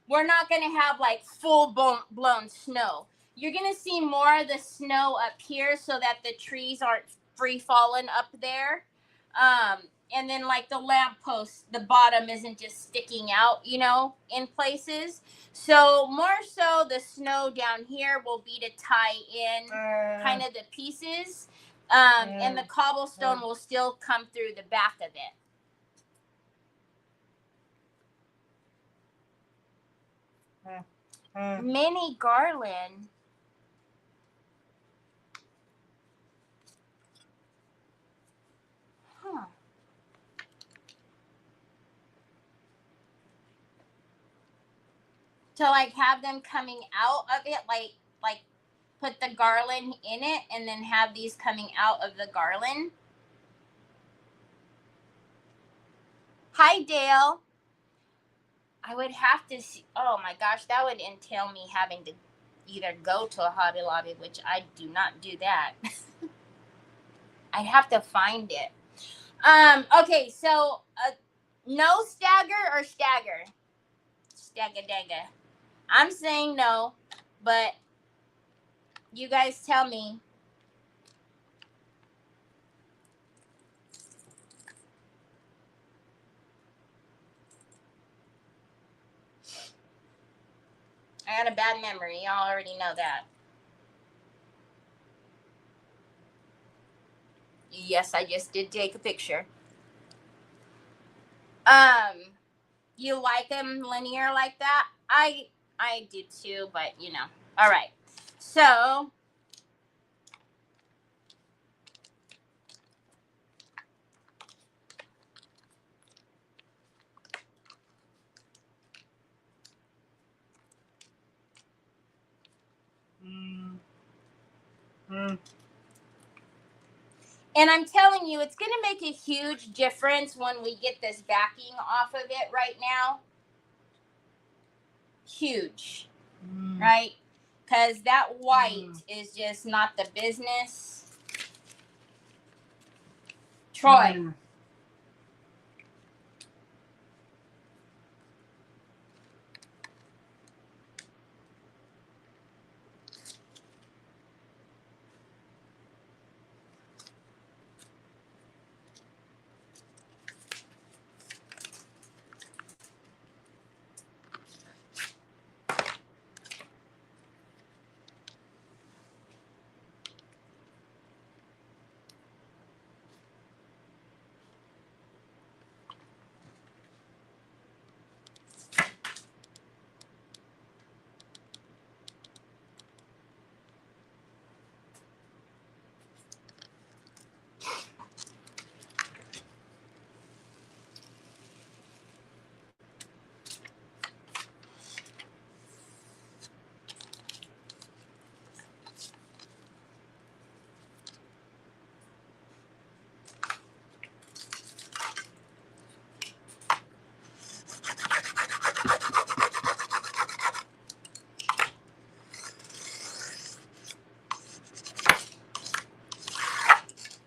We're not going to have like full blown snow. you're going to see more of the snow up here so that the trees aren't free falling up there. And then like the lamppost, the bottom isn't just sticking out, you know, in places. So more so the snow down here will be to tie in kind of the pieces. And the cobblestone will still come through the back of it. Mini garland. Huh. To like have them coming out of it, like put the garland in it and then have these coming out of the garland. Hi, Dale. I would have to see. Oh my gosh, that would entail me having to either go to a Hobby Lobby, which I do not do that. I'd have to find it. Okay, so no stagger or stagger? Stagger. I'm saying no, but you guys tell me. I got a bad memory. Y'all already know that. Yes, I just did take a picture. You like them linear like that? I do too, but you know. All right. So and I'm telling you, it's going to make a huge difference when we get this backing off of it right now. Huge, right? Because that white is just not the business. Troy.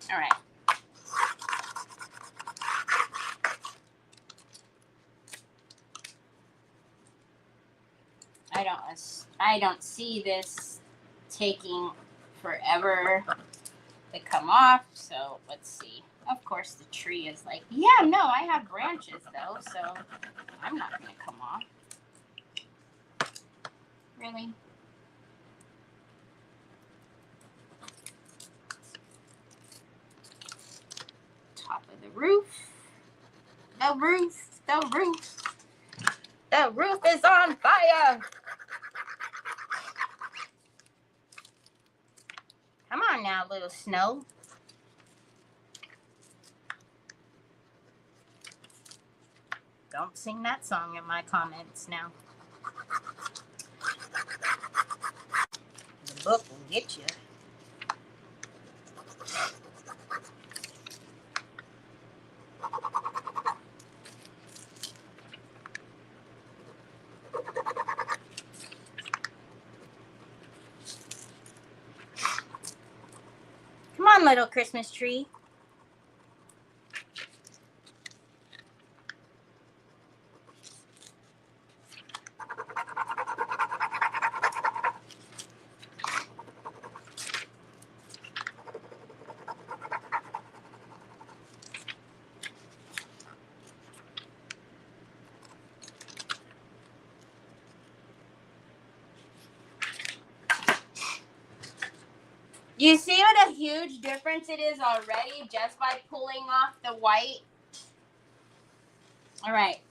All right. I don't see this taking forever to come off. So let's see. Of course, the tree is like, yeah, no, I have branches though, so I'm not going to come off. Really? Top of the roof. The roof. The roof. The roof is on fire. Come on now, little snow. Don't sing that song in my comments now. The book will get you. Come on, little Christmas tree. Do you see what a huge difference it is already just by pulling off the white? All right.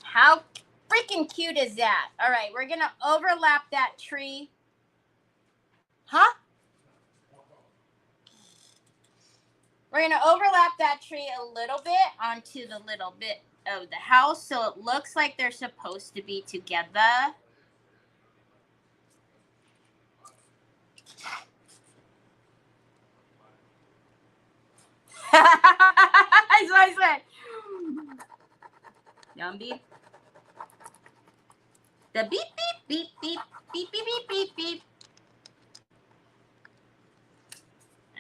How freaking cute is that? All right, we're going to overlap that tree. Huh? We're going to overlap that tree a little bit onto the little bit of the house so it looks like they're supposed to be together. That's what I said. Yum beep. The beep, beep, beep, beep, beep, beep, beep, beep, beep.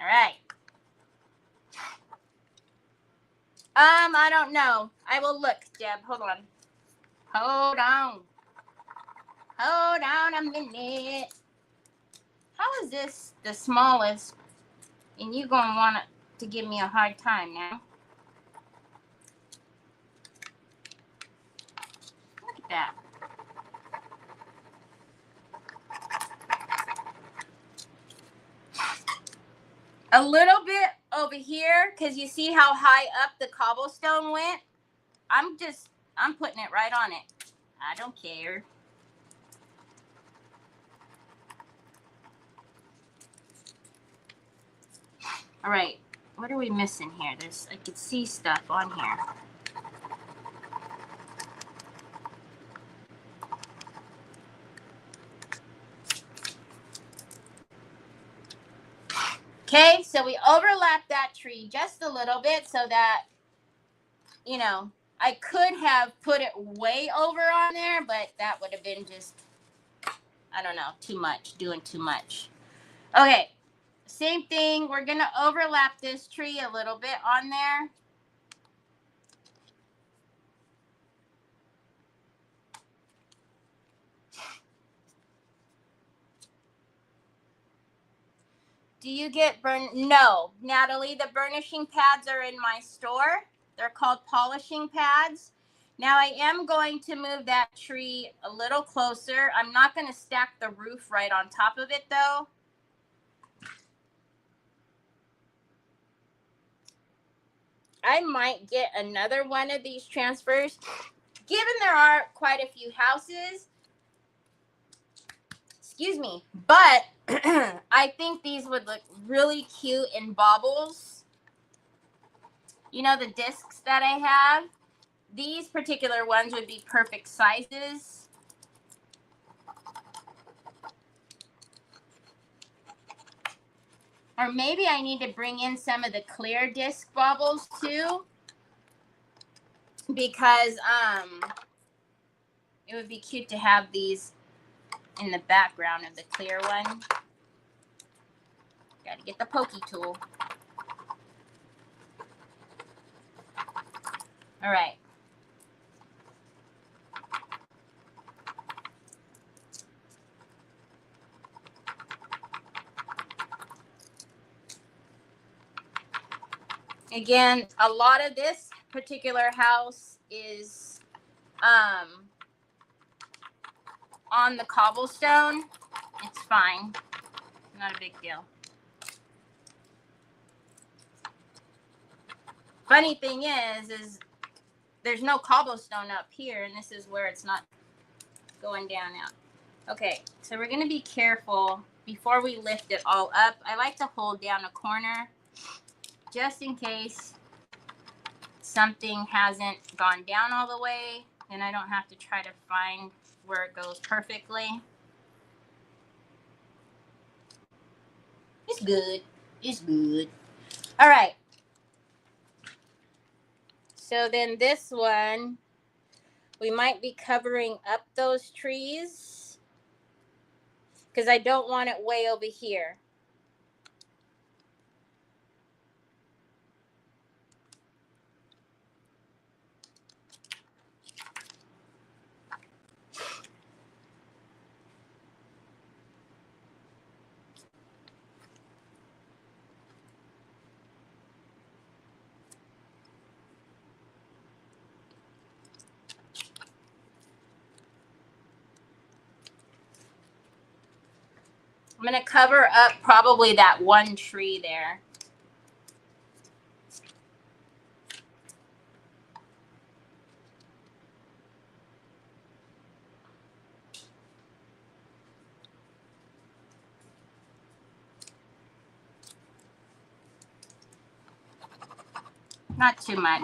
All right. I don't know. I will look, Deb. Hold on. Hold on. Hold on a minute. How is this the smallest? And you going to want to give me a hard time now. Look at that. A little bit over here, because you see how high up the cobblestone went? I'm putting it right on it. I don't care. All right. What are we missing here? I could see stuff on here. Okay, so we overlap that tree just a little bit so that, you know, I could have put it way over on there, but that would have been just, I don't know, too much, doing too much. Okay, same thing. We're going to overlap this tree a little bit on there. Do you get No, Natalie, the burnishing pads are in my store. They're called polishing pads. Now I am going to move that tree a little closer. I'm not going to stack the roof right on top of it though. I might get another one of these transfers. Given there are quite a few houses, excuse me, but I think these would look really cute in baubles. You know, the discs that I have, these particular ones would be perfect sizes. Or maybe I need to bring in some of the clear disc baubles too, because it would be cute to have these in the background of the clear one. Got to get the pokey tool. All right. Again, a lot of this particular house is on the cobblestone. It's fine. Not a big deal. Funny thing is there's no cobblestone up here, and this is where it's not going down out. Okay, so we're going to be careful before we lift it all up. I like to hold down a corner just in case something hasn't gone down all the way, and I don't have to try to find where it goes perfectly. It's good. It's good. All right. So then this one, we might be covering up those trees because I don't want it way over here. I'm going to cover up probably that one tree there. Not too much,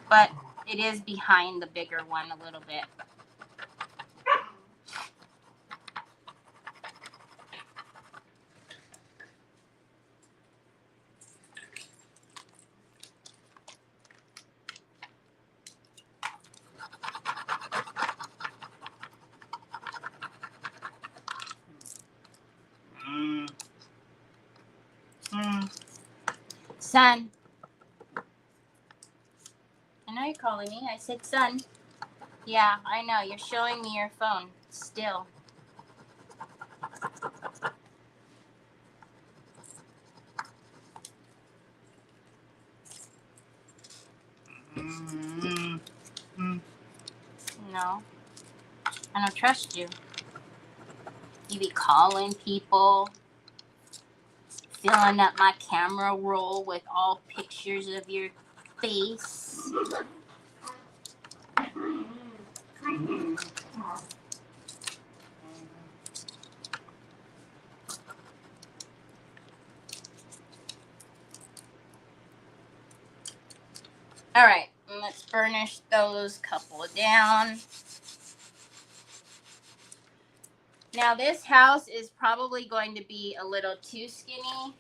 but it is behind the bigger one a little bit. Son. I know you're calling me. I said son. Yeah, I know. You're showing me your phone still. No, I don't trust you. You be calling people, filling up my camera roll with all pictures of your face. All right, let's burnish those couple down. Now this house is probably going to be a little too skinny,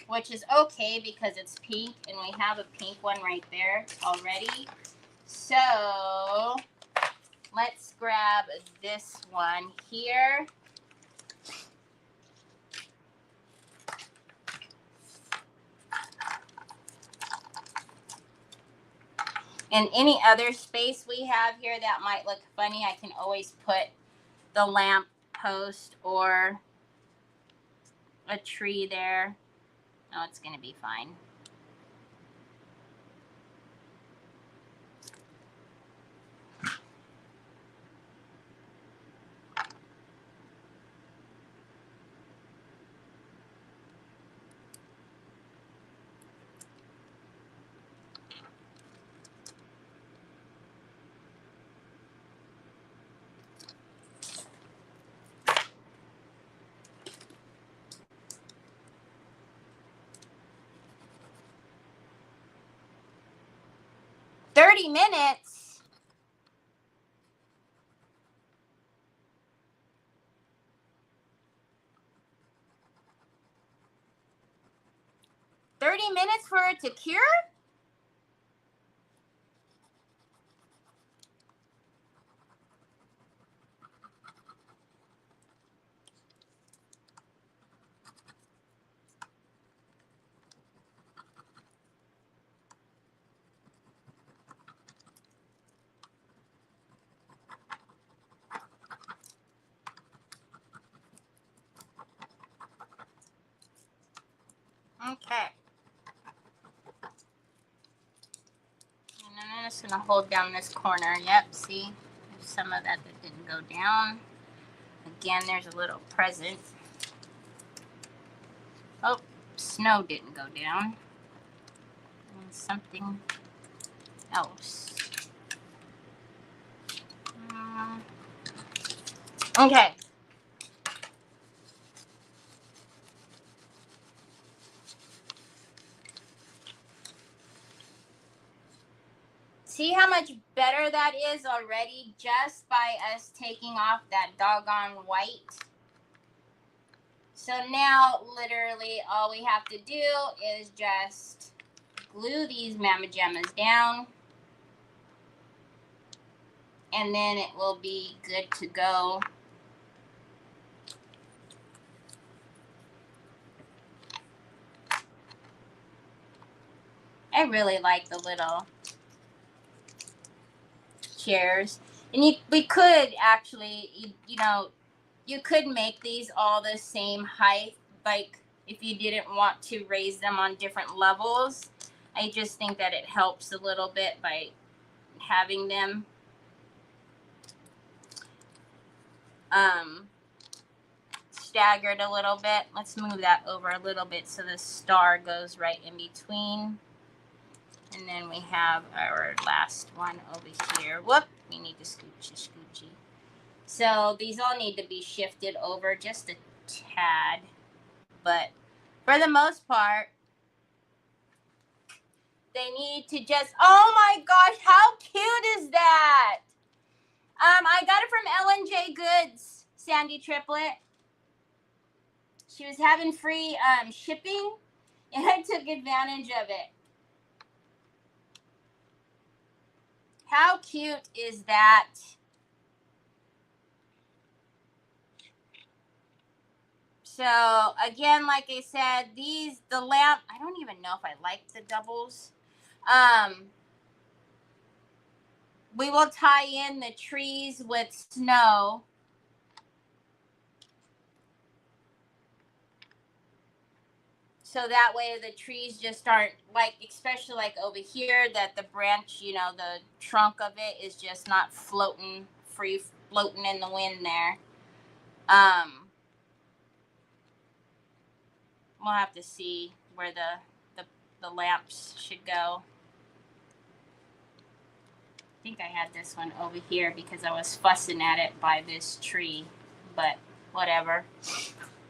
which is okay because it's pink and we have a pink one right there already. So let's grab this one here. And any other space we have here that might look funny, I can always put the lamp post or a tree there. Oh, it's going to be fine. $30. 30 minutes for it to cure? Okay. And then I'm just going to hold down this corner. Yep, see? There's some of that didn't go down. Again, there's a little present. Oh, snow didn't go down. And something else. Okay. See how much better that is already just by us taking off that doggone white? So now, literally, all we have to do is just glue these Mama Gemmas down. And then it will be good to go. I really like the little chairs. And we could actually, you could make these all the same height, like if you didn't want to raise them on different levels. I just think that it helps a little bit by having them staggered a little bit. Let's move that over a little bit so the star goes right in between. And then we have our last one over here. Whoop, we need to scoochie. So these all need to be shifted over just a tad. But for the most part, they need to just, oh my gosh, how cute is that? I got it from L&J Goods, Sandy Triplet. She was having free shipping, and I took advantage of it. How cute is that? So again, like I said, the lamp, I don't even know if I like the doubles. We will tie in the trees with snow. So that way the trees just aren't like, especially like over here, that the branch, you know, the trunk of it is just not floating in the wind there. We'll have to see where the lamps should go. I think I had this one over here because I was fussing at it by this tree, but whatever.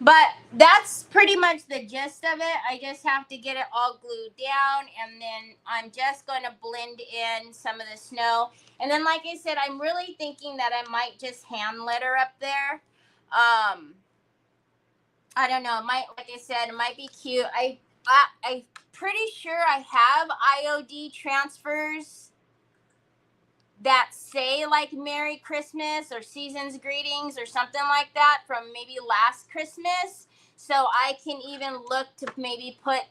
But that's pretty much the gist of it. I just have to get it all glued down, and then I'm just going to blend in some of the snow. And then, like I said, I'm really thinking that I might just hand letter up there. I don't know. Like I said, it might be cute. I'm pretty sure I have IOD transfers that say like Merry Christmas or Season's Greetings or something like that from maybe last Christmas. So I can even look to maybe put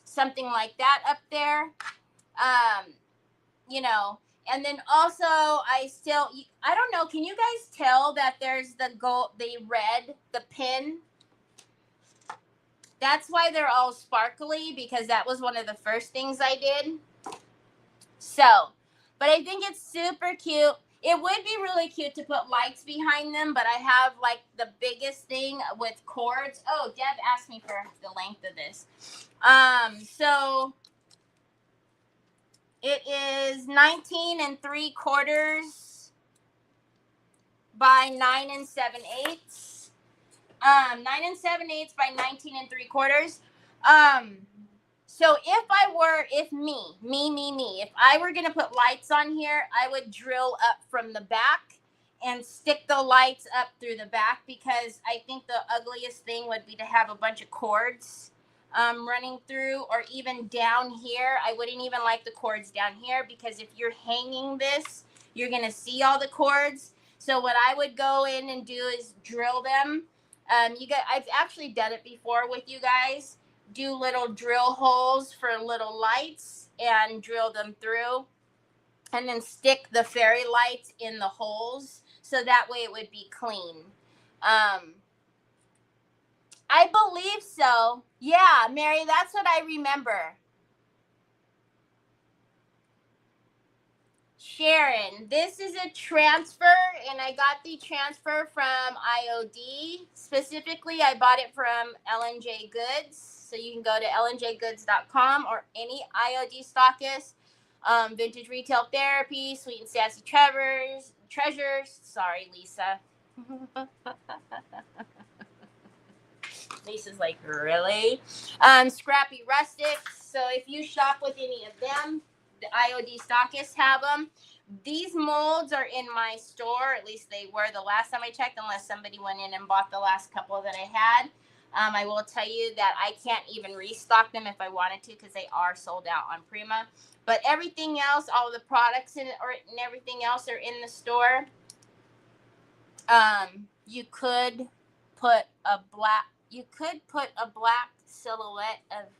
something like that up there. You know, and then also I don't know, can you guys tell that there's the red, the pin? That's why they're all sparkly, because that was one of the first things I did. So, but I think it's super cute. It would be really cute to put lights behind them, but I have like the biggest thing with cords. Oh, Deb asked me for the length of this. So it is 19 3/4 by 9 7/8. 9 7/8 by 19 3/4. So if I were going to put lights on here, I would drill up from the back and stick the lights up through the back, because I think the ugliest thing would be to have a bunch of cords running through, or even down here. I wouldn't even like the cords down here, because if you're hanging this, you're going to see all the cords. So what I would go in and do is drill them. I've actually done it before with you guys. Do little drill holes for little lights and drill them through, and then stick the fairy lights in the holes, so that way it would be clean. I believe so. Yeah, Mary, that's what I remember. Sharon, this is a transfer, and I got the transfer from IOD. Specifically, I bought it from L&J Goods. So you can go to LNJGoods.com, or any IOD stockist. Vintage Retail Therapy, Sweet and Sassy Treasures. Sorry, Lisa. Lisa's like, really? Scrappy Rustics. So if you shop with any of them, the IOD stockists have them. These molds are in my store. At least they were the last time I checked, unless somebody went in and bought the last couple that I had. I will tell you that I can't even restock them if I wanted to, because they are sold out on Prima. But everything else, all the products and everything else are in the store. You could put a black silhouette of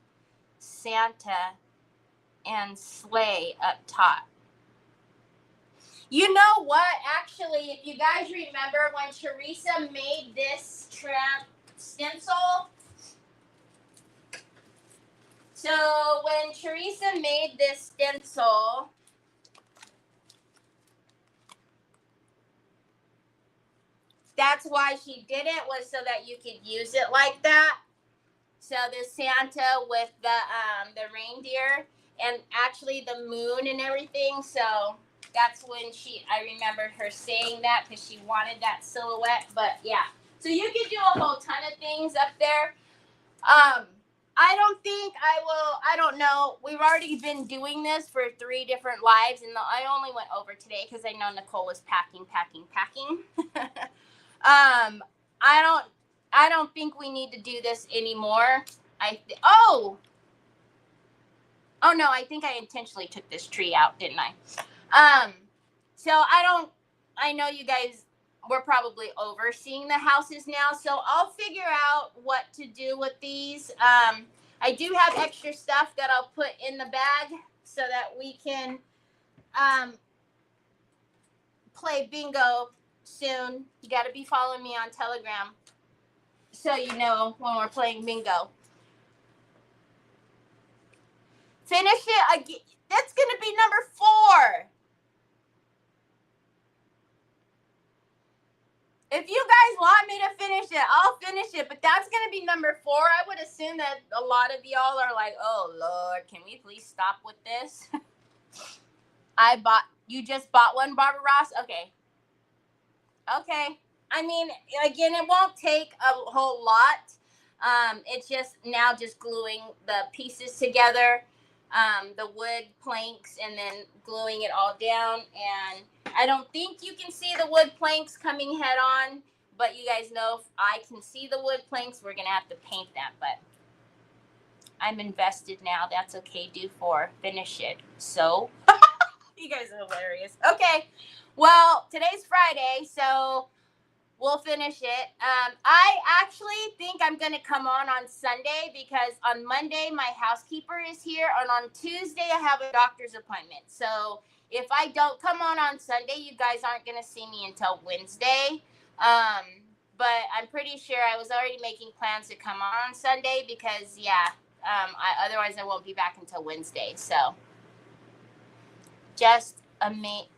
Santa and sleigh up top. You know what? Actually, if you guys remember when Teresa made this stencil, so when Teresa made this stencil, That's why she did it, was so that you could use it like that. So the Santa with the reindeer and actually the moon and everything. So that's when I remember her saying that because she wanted that silhouette. But yeah, so you could do a whole ton of things up there. I don't think I will. I don't know. We've already been doing this for 3 different lives, and I only went over today because I know Nicole was packing. I don't think we need to do this anymore. Oh no, I think I intentionally took this tree out, didn't I? So I know you guys were probably overseeing the houses now, so I'll figure out what to do with these. I do have extra stuff that I'll put in the bag so that we can play bingo soon. You got to be following me on Telegram so you know when we're playing bingo. Finish it again. That's going to be number 4. If you guys want me to finish it, I'll finish it. But that's going to be number 4. I would assume that a lot of y'all are like, oh, Lord, can we please stop with this? You just bought one, Barbara Ross? Okay. I mean, again, it won't take a whole lot. It's just now just gluing the pieces together, the wood planks, and then gluing it all down. And I don't think you can see the wood planks coming head on, but you guys know if I can see the wood planks, we're going to have to paint that. But I'm invested now. That's okay. Do 4. Finish it. So, you guys are hilarious. Okay. Well, today's Friday, so we'll finish it. I actually think I'm going to come on Sunday because on Monday, my housekeeper is here. And on Tuesday, I have a doctor's appointment. So if I don't come on Sunday, you guys aren't going to see me until Wednesday. But I'm pretty sure I was already making plans to come on Sunday because, yeah, otherwise I won't be back until Wednesday. So just amazing.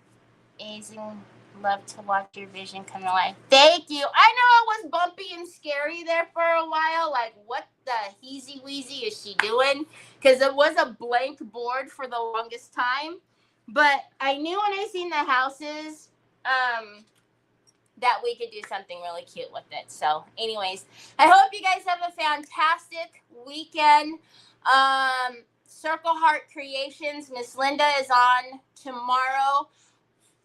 Love to watch your vision come to life. Thank you. I know it was bumpy and scary there for a while. Like, what the heezy weezy is she doing? Because it was a blank board for the longest time. But I knew when I seen the houses that we could do something really cute with it. So anyways, I hope you guys have a fantastic weekend. Circle Heart Creations, Miss Linda is on tomorrow.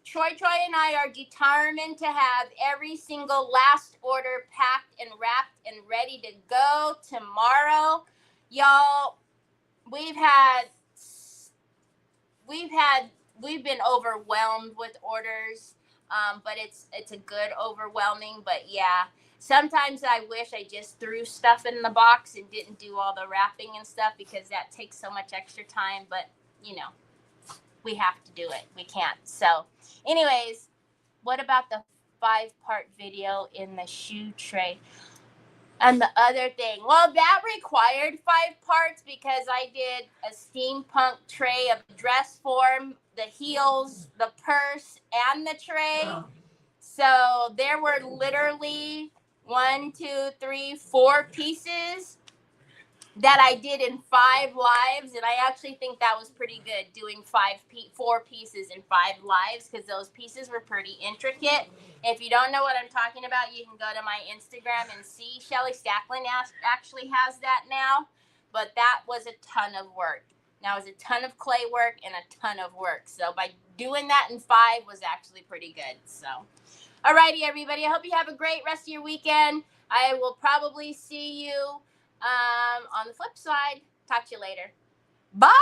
Troy and I are determined to have every single last order packed and wrapped and ready to go tomorrow. Y'all, we've been overwhelmed with orders, but it's a good overwhelming. But yeah, sometimes I wish I just threw stuff in the box and didn't do all the wrapping and stuff because that takes so much extra time. But you know, we have to do it. We can't. So anyways, what about the 5-part video in the shoe tray? And the other thing, well, that required 5 parts because I did a steampunk tray of dress form, the heels, the purse, and the tray. So there were literally 1, 2, 3, 4 pieces that I did in 5 lives, and I actually think that was pretty good, doing 4 pieces in 5 lives, because those pieces were pretty intricate. If you don't know what I'm talking about, you can go to my Instagram and see. Shelly Stacklin actually has that now, but that was a ton of work. Now, it was a ton of clay work and a ton of work, so by doing that in 5 was actually pretty good. So, alrighty, everybody, I hope you have a great rest of your weekend. I will probably see you on the flip side. Talk to you later. Bye.